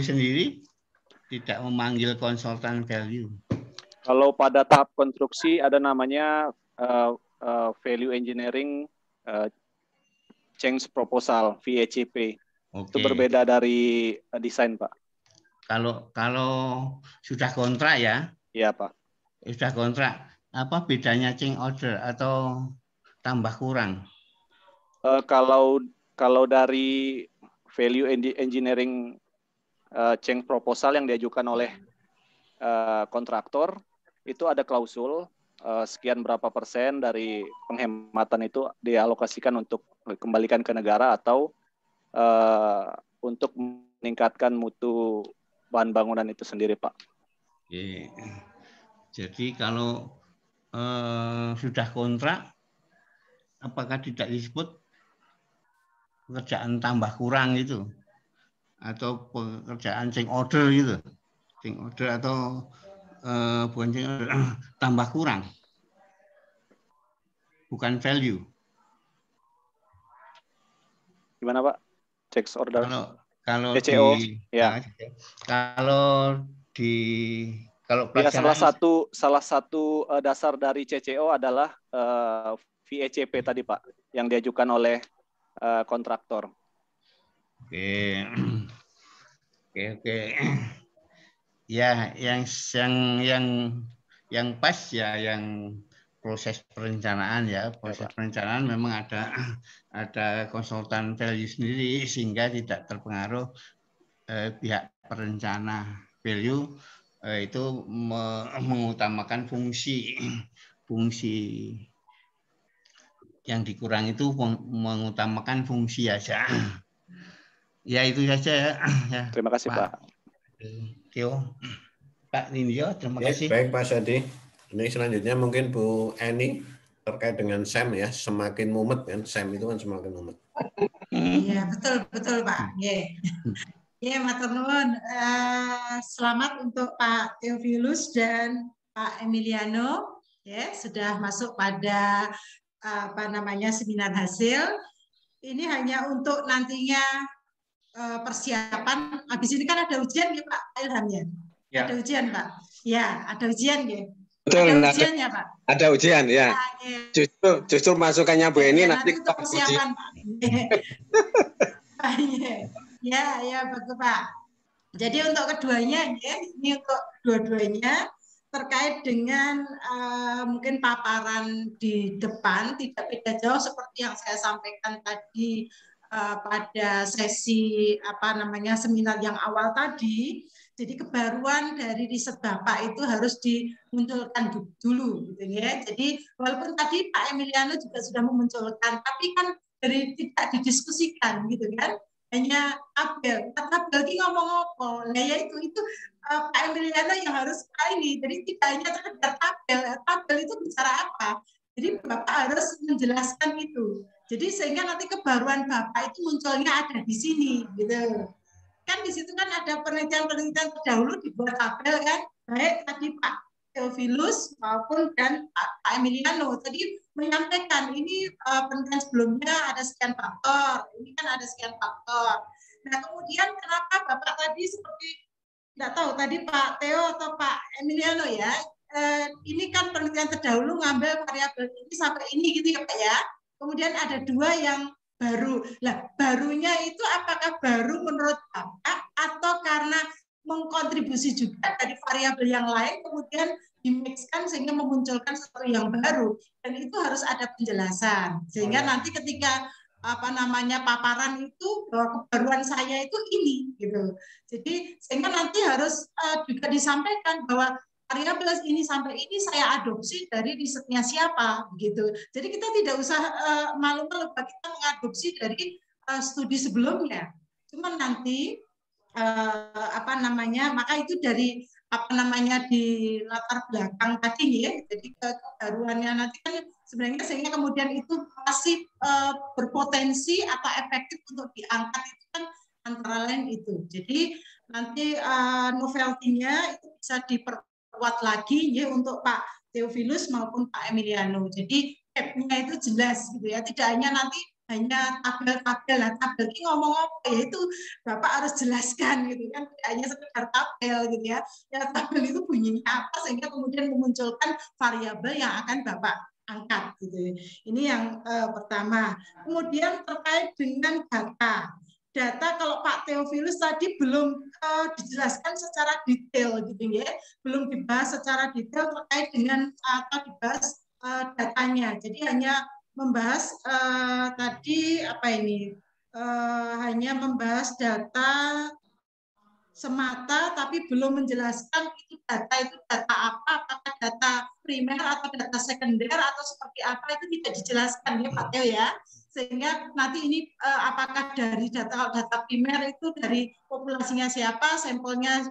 sendiri tidak memanggil konsultan value. Kalau pada tahap konstruksi ada namanya value engineering change proposal (VECP). Itu berbeda dari desain, Pak. Kalau sudah kontrak ya? Iya, Pak. Sudah kontrak, apa bedanya change order atau tambah kurang? Kalau dari value engineering change proposal yang diajukan oleh kontraktor, itu ada klausul sekian berapa persen dari penghematan itu dialokasikan untuk kembalikan ke negara atau untuk meningkatkan mutu bahan bangunan itu sendiri, Pak. Oke. Jadi kalau sudah kontrak, apakah tidak disebut pekerjaan tambah kurang itu? Atau pekerjaan change order gitu? Change order atau bukan change order, tambah kurang? Bukan value. Gimana, Pak? Change order. Kalau CCO, ya. Kalau ya, salah satu dasar dari CCO adalah VECP tadi, Pak, yang diajukan oleh kontraktor. Oke. Ya, yang pas ya, yang proses perencanaan ya. Proses perencanaan memang ada konsultan value sendiri sehingga tidak terpengaruh pihak perencana value itu mengutamakan fungsi yang dikurangi itu mengutamakan fungsi aja. Ya itu saja ya. Terima kasih Pak. Tio. Pak Nindyo, terima kasih. Baik Pak Sadi. Ini selanjutnya mungkin Bu Eni terkait dengan SEM ya, semakin mumet kan, SEM itu kan semakin mumet. Iya betul Pak. Ya matur nuwun. Selamat untuk Pak Theophilus dan Pak Emiliano ya sudah masuk pada seminar hasil. Ini hanya untuk nantinya persiapan. Habis ini kan ada ujian ya Pak Ilhamnya. Ya. Ada ujian Pak. Ya ada ujian ya. Betul, ada ujian ya Pak. Ada ujian ya. Justru masukannya Bu Eni nanti untuk persiapan Pak. Ya betul Pak. Jadi untuk keduanya ya, ini untuk dua-duanya terkait dengan mungkin paparan di depan tidak beda jauh seperti yang saya sampaikan tadi pada sesi seminar yang awal tadi. Jadi kebaruan dari riset Bapak itu harus dimunculkan dulu gitu ya. Jadi walaupun tadi Pak Emiliano juga sudah memunculkan, tapi kan tidak didiskusikan gitu kan. Hanya tabel ini ngomong apa? Nah ya itu Pak Emiliano yang harus ini. Jadi tidak hanya sekedar tabel itu bicara apa? Jadi Bapak harus menjelaskan itu. Jadi sehingga nanti kebaruan Bapak itu munculnya ada di sini, gitu. Kan di situ kan ada penelitian-penelitian terdahulu dibuat tabel kan, baik tadi Pak Theophilus maupun dan Pak Emiliano tadi menyampaikan ini penelitian sebelumnya ada sekian faktor, ini kan ada sekian faktor. Nah kemudian kenapa Bapak tadi seperti tidak tahu tadi Pak Theo atau Pak Emiliano ya, ini kan penelitian terdahulu ngambil variabel ini sampai ini gitu ya Pak ya. Kemudian ada dua yang baru. Lah barunya itu apakah baru menurut Bapak atau karena mengkontribusi juga dari variabel yang lain kemudian dimixkan sehingga memunculkan sesuatu yang baru, dan itu harus ada penjelasan sehingga nanti ketika paparan itu bahwa kebaruan saya itu ini gitu. Jadi sehingga nanti harus juga disampaikan bahwa variabel ini sampai ini saya adopsi dari risetnya siapa gitu. Jadi kita tidak usah malu-malu kita mengadopsi dari studi sebelumnya. Cuma nanti maka itu dari di latar belakang tadi ya. Jadi kebaruannya nanti kan sebenarnya sehingga kemudian itu masih berpotensi atau efektif untuk diangkat itu kan antara lain itu. Jadi nanti novelty-nya itu bisa diperkuat lagi ya untuk Pak Theophilus maupun Pak Emiliano. Jadi gap-nya itu jelas gitu ya. Tidak hanya tabel-tabel. Nah, tabel ini ngomong apa ya itu Bapak harus jelaskan gitu kan, tidak hanya sekedar tabel gitu ya. Ya tabel itu bunyinya apa sehingga kemudian memunculkan variabel yang akan Bapak angkat gitu. Ini yang pertama. Kemudian terkait dengan data kalau Pak Theophilus tadi belum dijelaskan secara detail gitu ya, belum dibahas secara detail terkait dengan atau dibahas datanya. Jadi hanya membahas tadi hanya membahas data semata tapi belum menjelaskan itu data apa, apakah data primer atau data sekunder atau seperti apa, itu tidak dijelaskan ya Pak Theo ya. Sehingga nanti ini apakah dari data primer itu dari populasinya siapa, sampelnya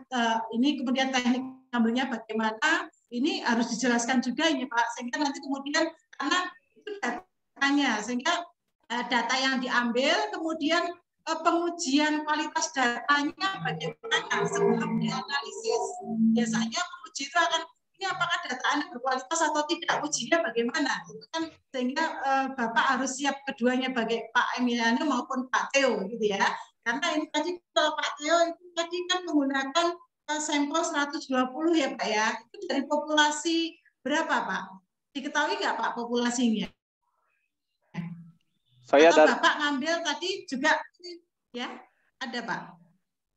ini, kemudian teknik ngambilnya bagaimana, ini harus dijelaskan juga ini Pak, sehingga nanti kemudian karena itu datanya, sehingga data yang diambil kemudian pengujian kualitas datanya bagaimana sebelum dianalisis. Biasanya penguji itu akan ini apakah data Anda berkualitas atau tidak, ujinya bagaimana. Itu kan sehingga Bapak harus siap keduanya bagi Pak Emiliano maupun Pak Theo gitu ya. Karena ini tadi kalau Pak Theo itu tadi kan menggunakan sampel 120 ya Pak ya. Itu dari populasi berapa Pak? Diketahui nggak Pak populasinya? Atau Bapak ngambil tadi juga ya ada Pak,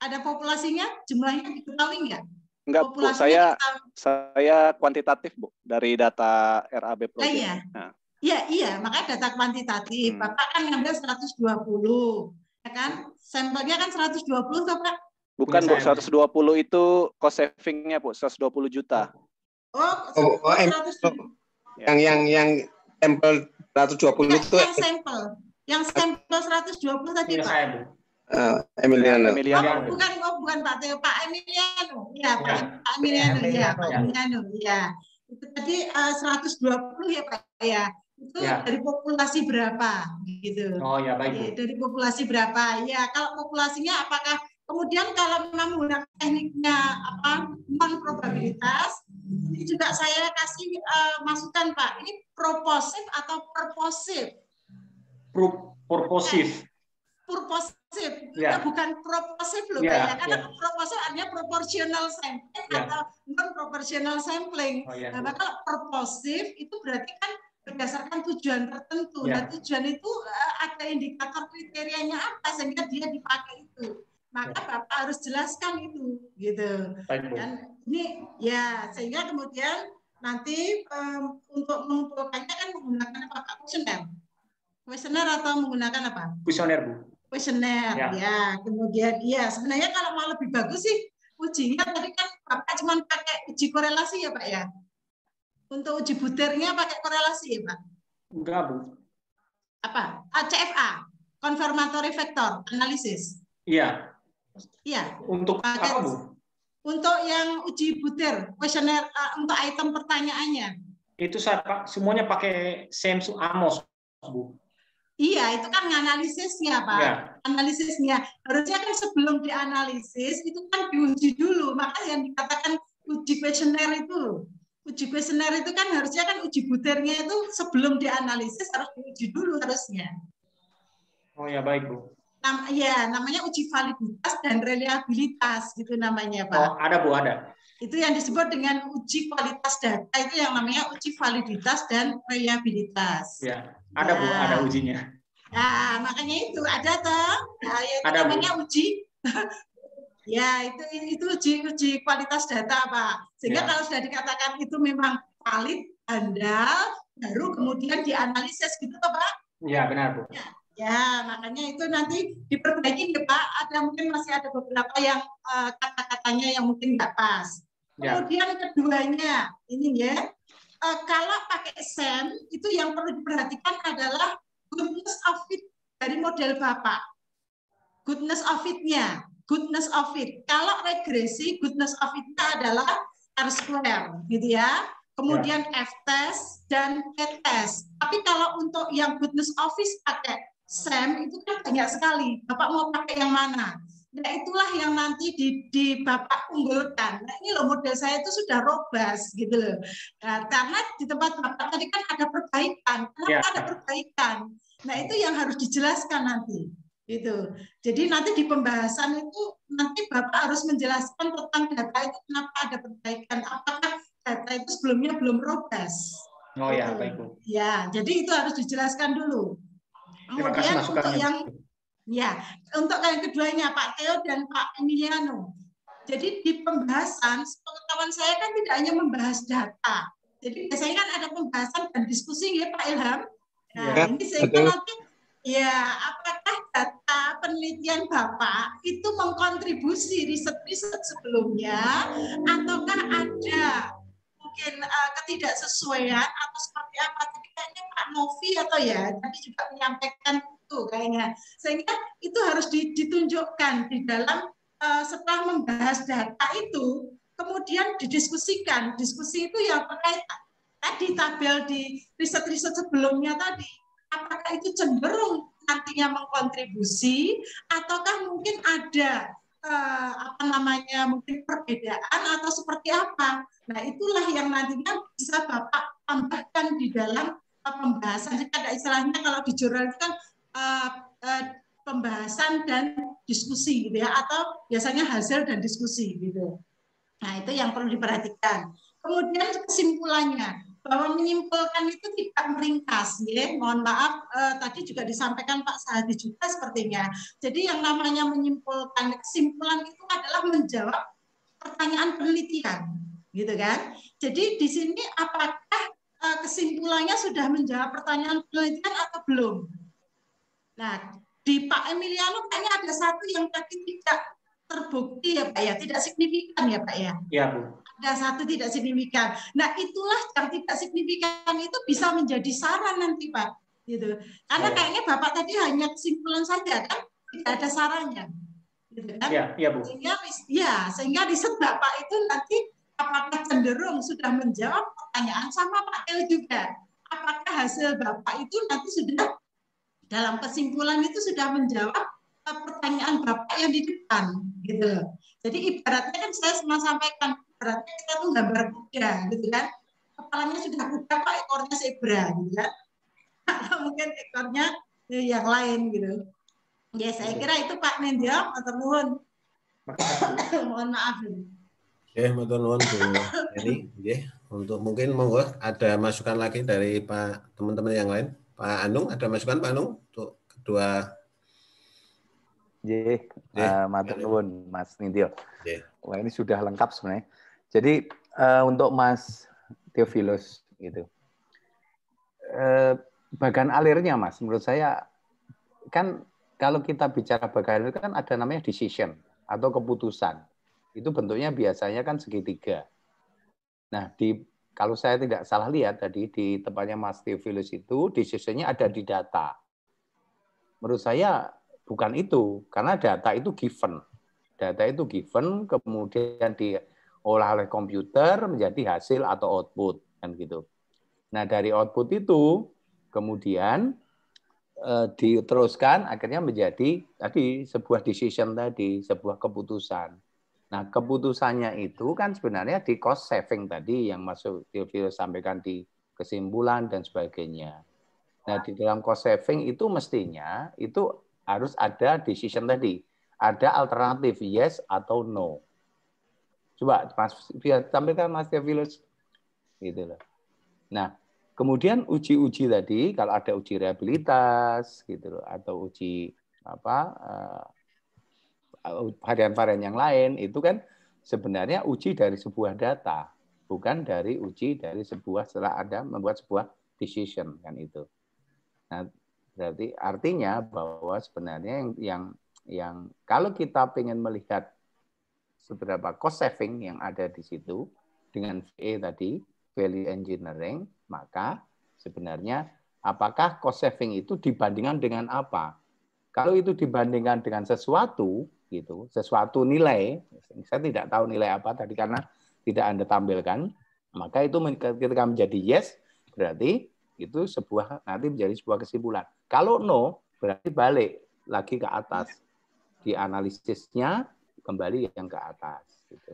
ada populasinya, jumlahnya diketahui nggak? Enggak Bu, saya kuantitatif Bu dari data RAB Project. Iya, iya, makanya data kuantitatif. Bapak kan ngambil 120, ya kan? Sampelnya kan 120 tuh Pak? Bukan Bu, 120 itu cost saving-nya Bu, 120 juta. Yang sampel 120 itu yang sampel 120 tadi Pak. Emiliano. Bukan Pak Theo, Pak Emiliano. Ya, Pak Emiliano ya, Pak Emiliano ya. Itu tadi 120 ya Pak ya. Itu dari populasi berapa gitu. Oh ya baik Bu. Ya, dari populasi berapa? Ya, kalau populasinya apakah kemudian kalau memang menggunakan tekniknya non probabilitas, ini juga saya kasih masukan Pak. Ini proposif atau purposive? Purposive. Kita bukan proposif loh Pak ya. Karena proposif artinya proportional sampling atau non proportional sampling. Nah, maka purposive itu berarti kan berdasarkan tujuan tertentu. Nah, tujuan itu ada indikator kriterianya apa sehingga dia dipakai itu. Maka Bapak harus jelaskan itu gitu. Dan ini ya sehingga kemudian nanti untuk mengumpulkannya kan menggunakan apa Pak? Kuesioner atau menggunakan apa? Kuesioner Bu. Kuesioner ya. Kemudian ya sebenarnya kalau mau lebih bagus sih ujinya tadi kan Bapak cuma pakai uji korelasi ya Pak ya. Untuk uji butirnya pakai korelasi ya Pak? Enggak Bu. Apa? CFA, confirmatory factor analysis. Iya. Iya. Untuk apa Bu? Untuk yang uji butir, kuesioner untuk item pertanyaannya. Itu semuanya pakai SEMS Amos Bu. Iya, itu kan analisisnya, Pak. Ya. Analisisnya. Harusnya kan sebelum dianalisis, itu kan diuji dulu. Maka yang dikatakan uji kuesioner itu. Uji kuesioner itu kan harusnya kan uji butirnya itu sebelum dianalisis harus diuji dulu harusnya. Oh ya, baik Bu. Ya, namanya uji validitas dan reliabilitas, gitu namanya, Pak. Oh, ada Bu, ada. Itu yang disebut dengan uji kualitas data, itu yang namanya uji validitas dan reliabilitas. Ya. Ada Bu, ada ujinya. Nah, makanya itu ada toh. Nah, itu ada namanya Bu. Uji. Ya, itu uji kualitas data, Pak. Sehingga kalau sudah dikatakan itu memang valid, andal, baru kemudian dianalisis gitu toh, Pak. Ya, benar Bu. Ya, makanya itu nanti diperbaiki ya Pak. Ada mungkin masih ada beberapa yang kata-katanya yang mungkin nggak pas. Ya. Kemudian keduanya, ini ya, kalau pakai SEM, itu yang perlu diperhatikan adalah goodness of it dari model Bapak. Goodness of it-nya, goodness of it. Kalau regresi, goodness of it-nya adalah R-square, gitu ya. Kemudian F-test dan T-test. Tapi kalau untuk yang goodness of it pakai SEM, itu kan banyak sekali. Bapak mau pakai yang mana? Nah, itulah yang nanti di Bapak unggulkan. Nah, ini loh model saya itu sudah robust gitu loh. Nah, karena di tempat Bapak tadi kan ada perbaikan. Kenapa ada perbaikan? Nah, itu yang harus dijelaskan nanti. Gitu. Jadi nanti di pembahasan itu nanti Bapak harus menjelaskan tentang data itu kenapa ada perbaikan. Apakah data itu sebelumnya belum robust? Oh ya, gitu. baik Bu. Ya, jadi itu harus dijelaskan dulu. Kemudian untuk yang ya, untuk yang keduanya Pak Theo dan Pak Emiliano. Jadi di pembahasan, pengetahuan saya kan tidak hanya membahas data. Jadi biasanya kan ada pembahasan dan diskusi ya Pak Ilham. Nah, ya, ini sehingga nanti ya apakah data penelitian Bapak itu mengkontribusi riset-riset sebelumnya ataukah ada mungkin ketidaksesuaian atau seperti apa? Jadi kayaknya Pak Novi atau ya tadi juga menyampaikan itu kayaknya, sehingga itu harus ditunjukkan di dalam setelah membahas data itu kemudian didiskusikan. Diskusi itu yang terkait tadi tabel di riset-riset sebelumnya tadi, apakah itu cenderung nantinya mengkontribusi ataukah mungkin ada mungkin perbedaan atau seperti apa. Nah, itulah yang nantinya bisa Bapak tambahkan di dalam pembahasan. Jadi ada istilahnya kalau di jurnal itu kan pembahasan dan diskusi gitu ya, atau biasanya hasil dan diskusi gitu. Nah, itu yang perlu diperhatikan. Kemudian kesimpulannya, bahwa menyimpulkan itu tidak meringkas, ya. Mohon maaf, tadi juga disampaikan Pak Sahadi juga sepertinya. Jadi yang namanya menyimpulkan, kesimpulan itu adalah menjawab pertanyaan penelitian, gitu kan? Jadi di sini apakah kesimpulannya sudah menjawab pertanyaan penelitian atau belum? Nah, di Pak Emiliano kayaknya ada satu yang tadi tidak terbukti ya Pak ya, tidak signifikan ya Pak ya. Iya Bu. Ada satu tidak signifikan. Nah, itulah yang tidak signifikan itu bisa menjadi saran nanti Pak, gitu. Karena kayaknya Bapak tadi hanya kesimpulan saja kan, tidak ada sarannya, gitu kan? Iya Bu. Sehingga riset Bapak itu nanti apakah cenderung sudah menjawab pertanyaan sama Pak El juga. Apakah hasil Bapak itu nanti sudah dalam kesimpulan itu sudah menjawab pertanyaan Bapak yang di depan, gitu. Jadi ibaratnya kan saya semua sampaikan, ibaratnya kita tuh gambar kuda, gitu kan. Kepalanya sudah kuda, Pak, ekornya zebra, gitu kan. Atau mungkin ekornya yang lain, gitu. Ya, saya kira itu Pak Nindya, matur nuwun. Mohon maaf. Matur nuwun Bu Eni. Untuk mungkin monggo ada masukan lagi dari Pak teman-teman yang lain. Pak Anung, ada masukan Pak Anung untuk kedua? Matur nuwun Mas Nindyo. Wah, ini sudah lengkap sebenarnya. Jadi untuk Mas Theophilus gitu. Bagan alirnya Mas, menurut saya kan kalau kita bicara bagan alir kan ada namanya decision atau keputusan. Itu bentuknya biasanya kan segitiga. Nah, kalau saya tidak salah lihat tadi di tempatnya Mas Theophilus itu decision-nya ada di data. Menurut saya bukan itu, karena data itu given. Data itu given, kemudian diolah oleh komputer menjadi hasil atau output, kan gitu. Nah, dari output itu kemudian diteruskan akhirnya menjadi tadi sebuah decision tadi, sebuah keputusan. Nah, keputusannya itu kan sebenarnya di cost saving tadi yang Mas Theophilus sampaikan di kesimpulan dan sebagainya. Nah, di dalam cost saving itu mestinya itu harus ada decision tadi. Ada alternatif yes atau no. Coba Mas sampaikan Mas Theophilus. Gitu loh. Nah, kemudian uji-uji tadi kalau ada uji rehabilitas gitu loh, atau uji varian-varian yang lain itu kan sebenarnya uji dari sebuah data, bukan dari uji dari sebuah setelah ada membuat sebuah decision kan itu. Nah, Berarti artinya bahwa sebenarnya yang kalau kita ingin melihat seberapa cost saving yang ada di situ dengan VE tadi, value engineering, maka sebenarnya apakah cost saving itu dibandingkan dengan apa? Kalau itu dibandingkan dengan sesuatu, gitu, sesuatu nilai, saya tidak tahu nilai apa tadi karena tidak Anda tampilkan, maka itu ketika menjadi yes, berarti itu nanti menjadi sebuah kesimpulan. Kalau no, berarti balik lagi ke atas. Di analisisnya kembali yang ke atas. Gitu.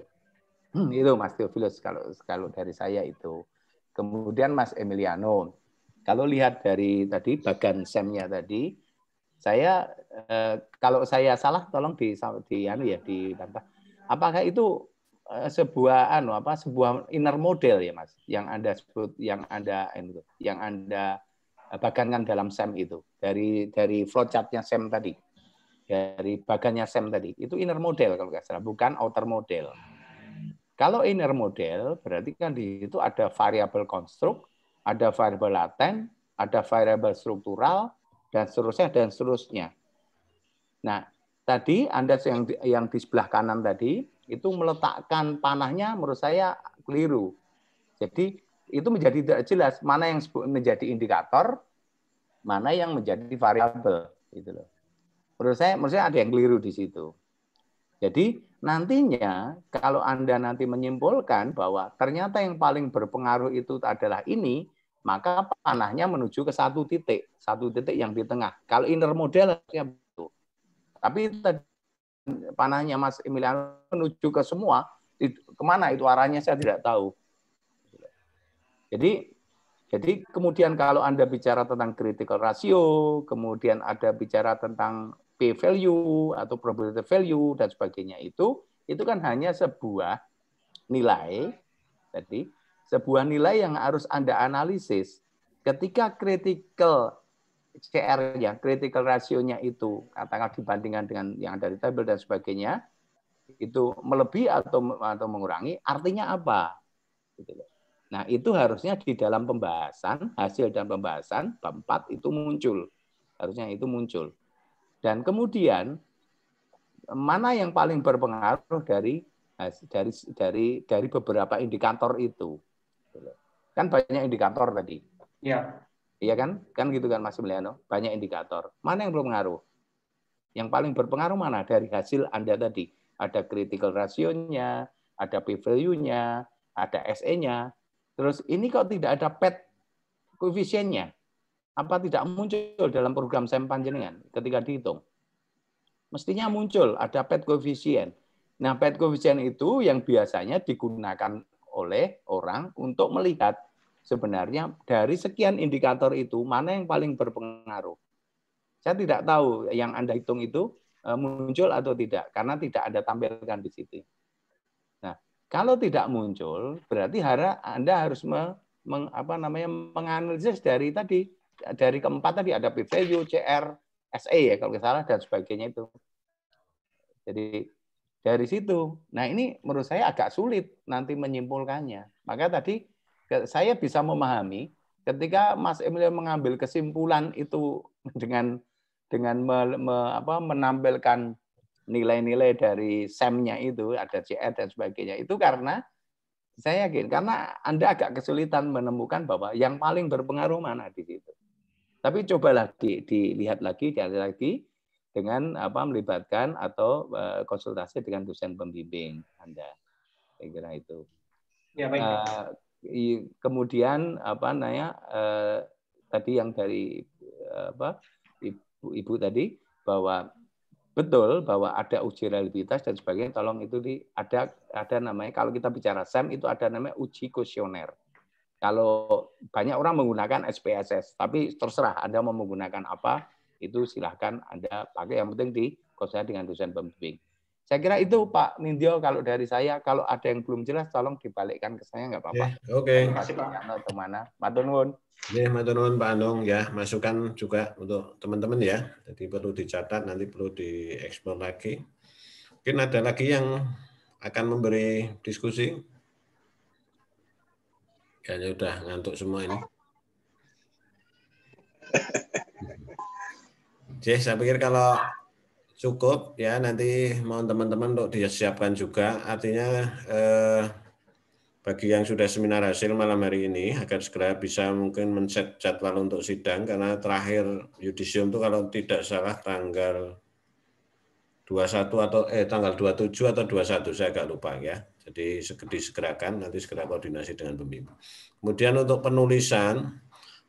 Itu Mas Theophilus kalau dari saya itu. Kemudian Mas Emiliano, kalau lihat dari tadi bagan SEM-nya tadi, saya kalau saya salah tolong dibantah. Apakah itu sebuah inner model ya Mas yang Anda sebut yang Anda bagankan dalam SEM itu dari flowchart-nya SEM tadi. Dari bagannya SEM tadi, itu inner model kalau nggak salah, bukan outer model. Kalau inner model, berarti kan di situ ada variabel konstruk, ada variabel laten, ada variabel struktural, dan seterusnya. Nah, tadi Anda yang di sebelah kanan tadi, itu meletakkan panahnya menurut saya keliru. Jadi, itu menjadi tidak jelas mana yang menjadi indikator, mana yang menjadi variabel. Gitu loh. Menurut saya ada yang keliru di situ. Jadi nantinya kalau Anda nanti menyimpulkan bahwa ternyata yang paling berpengaruh itu adalah ini, maka panahnya menuju ke satu titik yang di tengah. Kalau inner model harusnya betul. Tapi panahnya Mas Emiliano menuju ke semua, kemana itu arahnya saya tidak tahu. Jadi kemudian kalau Anda bicara tentang critical ratio, kemudian ada bicara tentang P-value atau probability value dan sebagainya itu kan hanya sebuah nilai sebuah nilai yang harus Anda analisis ketika critical CR-nya, critical ratio-nya itu katakanlah dibandingkan dengan yang ada di tabel dan sebagainya itu melebihi atau mengurangi, artinya apa? Gitu loh. Nah, itu harusnya di dalam pembahasan, hasil dan pembahasan bab 4 itu muncul. Harusnya itu muncul. Dan kemudian mana yang paling berpengaruh dari beberapa indikator itu. Kan banyak indikator tadi. Iya. Iya kan? Kan gitu kan Mas Emiliano? Banyak indikator. Mana yang berpengaruh? Yang paling berpengaruh mana dari hasil Anda tadi? Ada critical ratio-nya, ada p-value-nya, ada SE-nya. Terus ini kok tidak ada PET koefisiennya? Apa tidak muncul dalam program SEM panjenengan ketika dihitung? Mestinya muncul, ada PET koefisien. Nah, PET koefisien itu yang biasanya digunakan oleh orang untuk melihat sebenarnya dari sekian indikator itu mana yang paling berpengaruh. Saya tidak tahu yang Anda hitung itu muncul atau tidak, karena tidak Anda tampilkan di situ. Nah, kalau tidak muncul, berarti Anda harus menganalisis dari keempat tadi ada p-value, CR, SE ya kalau nggak salah dan sebagainya itu. Jadi dari situ. Nah ini menurut saya agak sulit nanti menyimpulkannya. Maka tadi saya bisa memahami ketika Mas Emil mengambil kesimpulan itu dengan menampilkan nilai-nilai dari SEM-nya itu ada CR dan sebagainya itu karena saya yakin karena Anda agak kesulitan menemukan bahwa yang paling berpengaruh mana di situ. Tapi cobalah dilihat lagi dengan melibatkan atau konsultasi dengan dosen pembimbing Anda. Saya kira itu. Ya, baik. Kemudian tadi yang dari Ibu tadi bahwa betul bahwa ada uji reliabilitas dan sebagainya. Tolong itu ada namanya kalau kita bicara SEM itu ada namanya uji kuesioner. Kalau banyak orang menggunakan SPSS, tapi terserah Anda mau menggunakan apa, itu silahkan Anda pakai. Yang penting dikonsultasi dengan dosen pembimbing. Saya kira itu Pak Nindyo kalau dari saya. Kalau ada yang belum jelas, tolong dibalikkan ke saya, nggak apa-apa. Oke. Terima kasih Pak. Atau mana? Matur nuwun. Matur nuwun Pak Andong ya, masukan juga untuk teman-teman ya. Jadi perlu dicatat, nanti perlu dieksplor lagi. Mungkin ada lagi yang akan memberi diskusi. Kayaknya udah ngantuk semua ini. Saya pikir kalau cukup ya, nanti mohon teman-teman untuk disiapkan juga. Artinya bagi yang sudah seminar hasil malam hari ini agar segera bisa mungkin men-set jadwal untuk sidang, karena terakhir yudisium itu kalau tidak salah tanggal 21 atau tanggal 27 atau 21, saya agak lupa ya. Jadi disegerakan, nanti segera koordinasi dengan pembimbing. Kemudian untuk penulisan,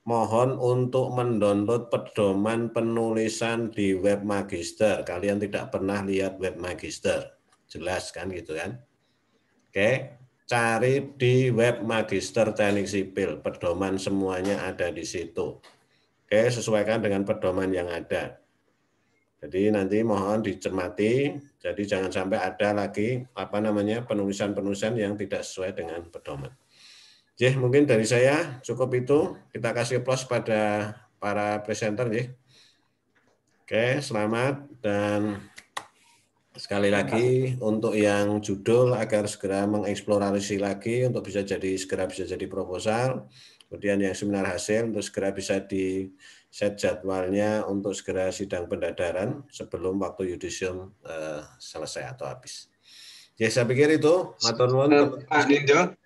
mohon untuk mendownload pedoman penulisan di web Magister. Kalian tidak pernah lihat web Magister, jelas kan gitu kan? Oke, cari di web Magister Teknik Sipil, pedoman semuanya ada di situ. Oke, sesuaikan dengan pedoman yang ada. Jadi nanti mohon dicermati, jadi jangan sampai ada lagi penulisan-penulisan yang tidak sesuai dengan pedoman. Jadi mungkin dari saya cukup itu. Kita kasih plus pada para presenter ya. Oke, selamat, dan sekali lagi untuk yang judul agar segera mengeksplorasi lagi untuk segera bisa jadi proposal. Kemudian yang seminar hasil untuk segera bisa di set jadwalnya untuk segera sidang pendadaran sebelum waktu yudisium selesai atau habis. Ya, saya pikir itu. Matur nuwun. Pak Nindo,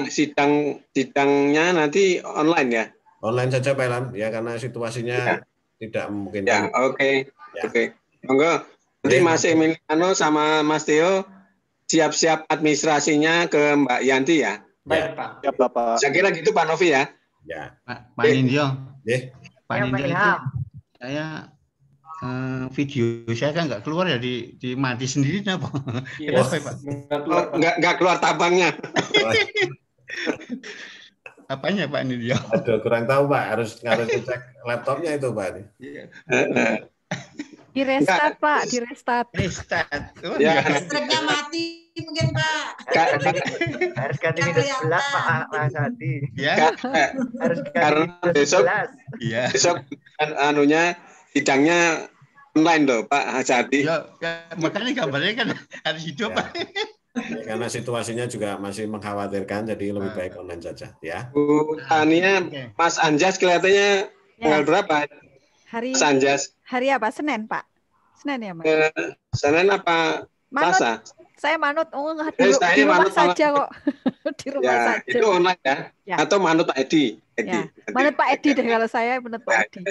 sidangnya nanti online ya? Online saja Pak Ilham, ya karena situasinya tidak memungkinkan. Ya, oke. Monggo. Nanti Mas Emiliano sama Mas Theo siap-siap administrasinya ke Mbak Yanti ya. Baik, Pak. Ya, Bapak. Saya kira gitu Pak Novi ya. Ya. Pak Nindyo. Pak Ya, Nindyo Pak itu Ilham. saya video saya kan nggak keluar ya di mati sendiri apa? Iya, Kenapa Pak? Nggak keluar tabangnya. Apanya Pak Nindyo? Aduh, kurang tahu Pak, harus cek laptopnya itu Pak. Di restart Pak, di restart. Restart. Ya. Listriknya mati mungkin Pak. Harus ganti Windows 11 Pak Mas Adi. Ya. Harus ganti Karena Windows 11. Iya. Besok sidangnya online loh Pak Hasadi. Ya, makanya gambarnya kan harus hidup Pak. Ya, karena situasinya juga masih mengkhawatirkan, jadi lebih baik online saja ya. Bu Tania, Mas Anjas kelihatannya tanggal berapa? Hari Mas Anjas. Hari apa? Senin Pak? Senin ya Mas? Senin apa? Selasa? Saya manut di rumah saja kok. Di rumah saja. Itu online ya? Atau manut Pak Edi? Ya. Manut Pak Edi deh, kalau saya manut Pak Edi.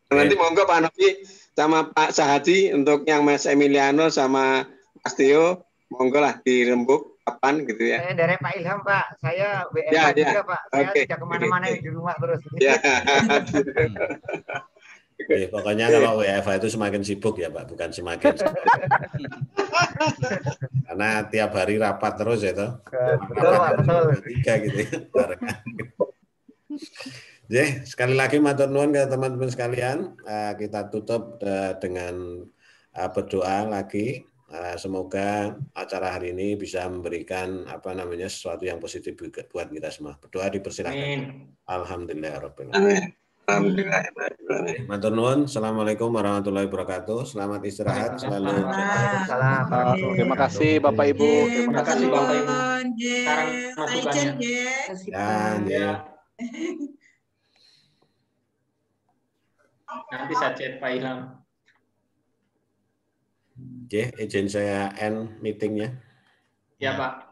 Nanti monggo Pak Novi sama Pak Sahadi untuk yang Mas Emiliano sama Mas Theo, monggo lah dirembuk kapan gitu ya. Saya dari Pak Ilham Pak, saya WFH juga Pak, saya tidak kemana-mana di rumah terus. Ya. Oke, pokoknya kalau WFH itu semakin sibuk ya Pak, bukan semakin sibuk. Karena tiap hari rapat terus ya toh. Betul Pak, betul. Tiga gitu ya. Jadi sekali lagi matur nuwun ke teman-teman sekalian, kita tutup dengan berdoa lagi. Semoga acara hari ini bisa memberikan sesuatu yang positif buat kita semua. Berdoa dipersilakan. Alhamdulillahirabbil alamin. Matur nuwun. Assalamualaikum warahmatullahi wabarakatuh. Selamat istirahat selalu. Terima kasih Bapak Ibu. Terima kasih Bapak Ibu. Sekarang masukannya. Ya. Nanti saya chat Pak Ilham. Izin saya end meetingnya. Ya Pak.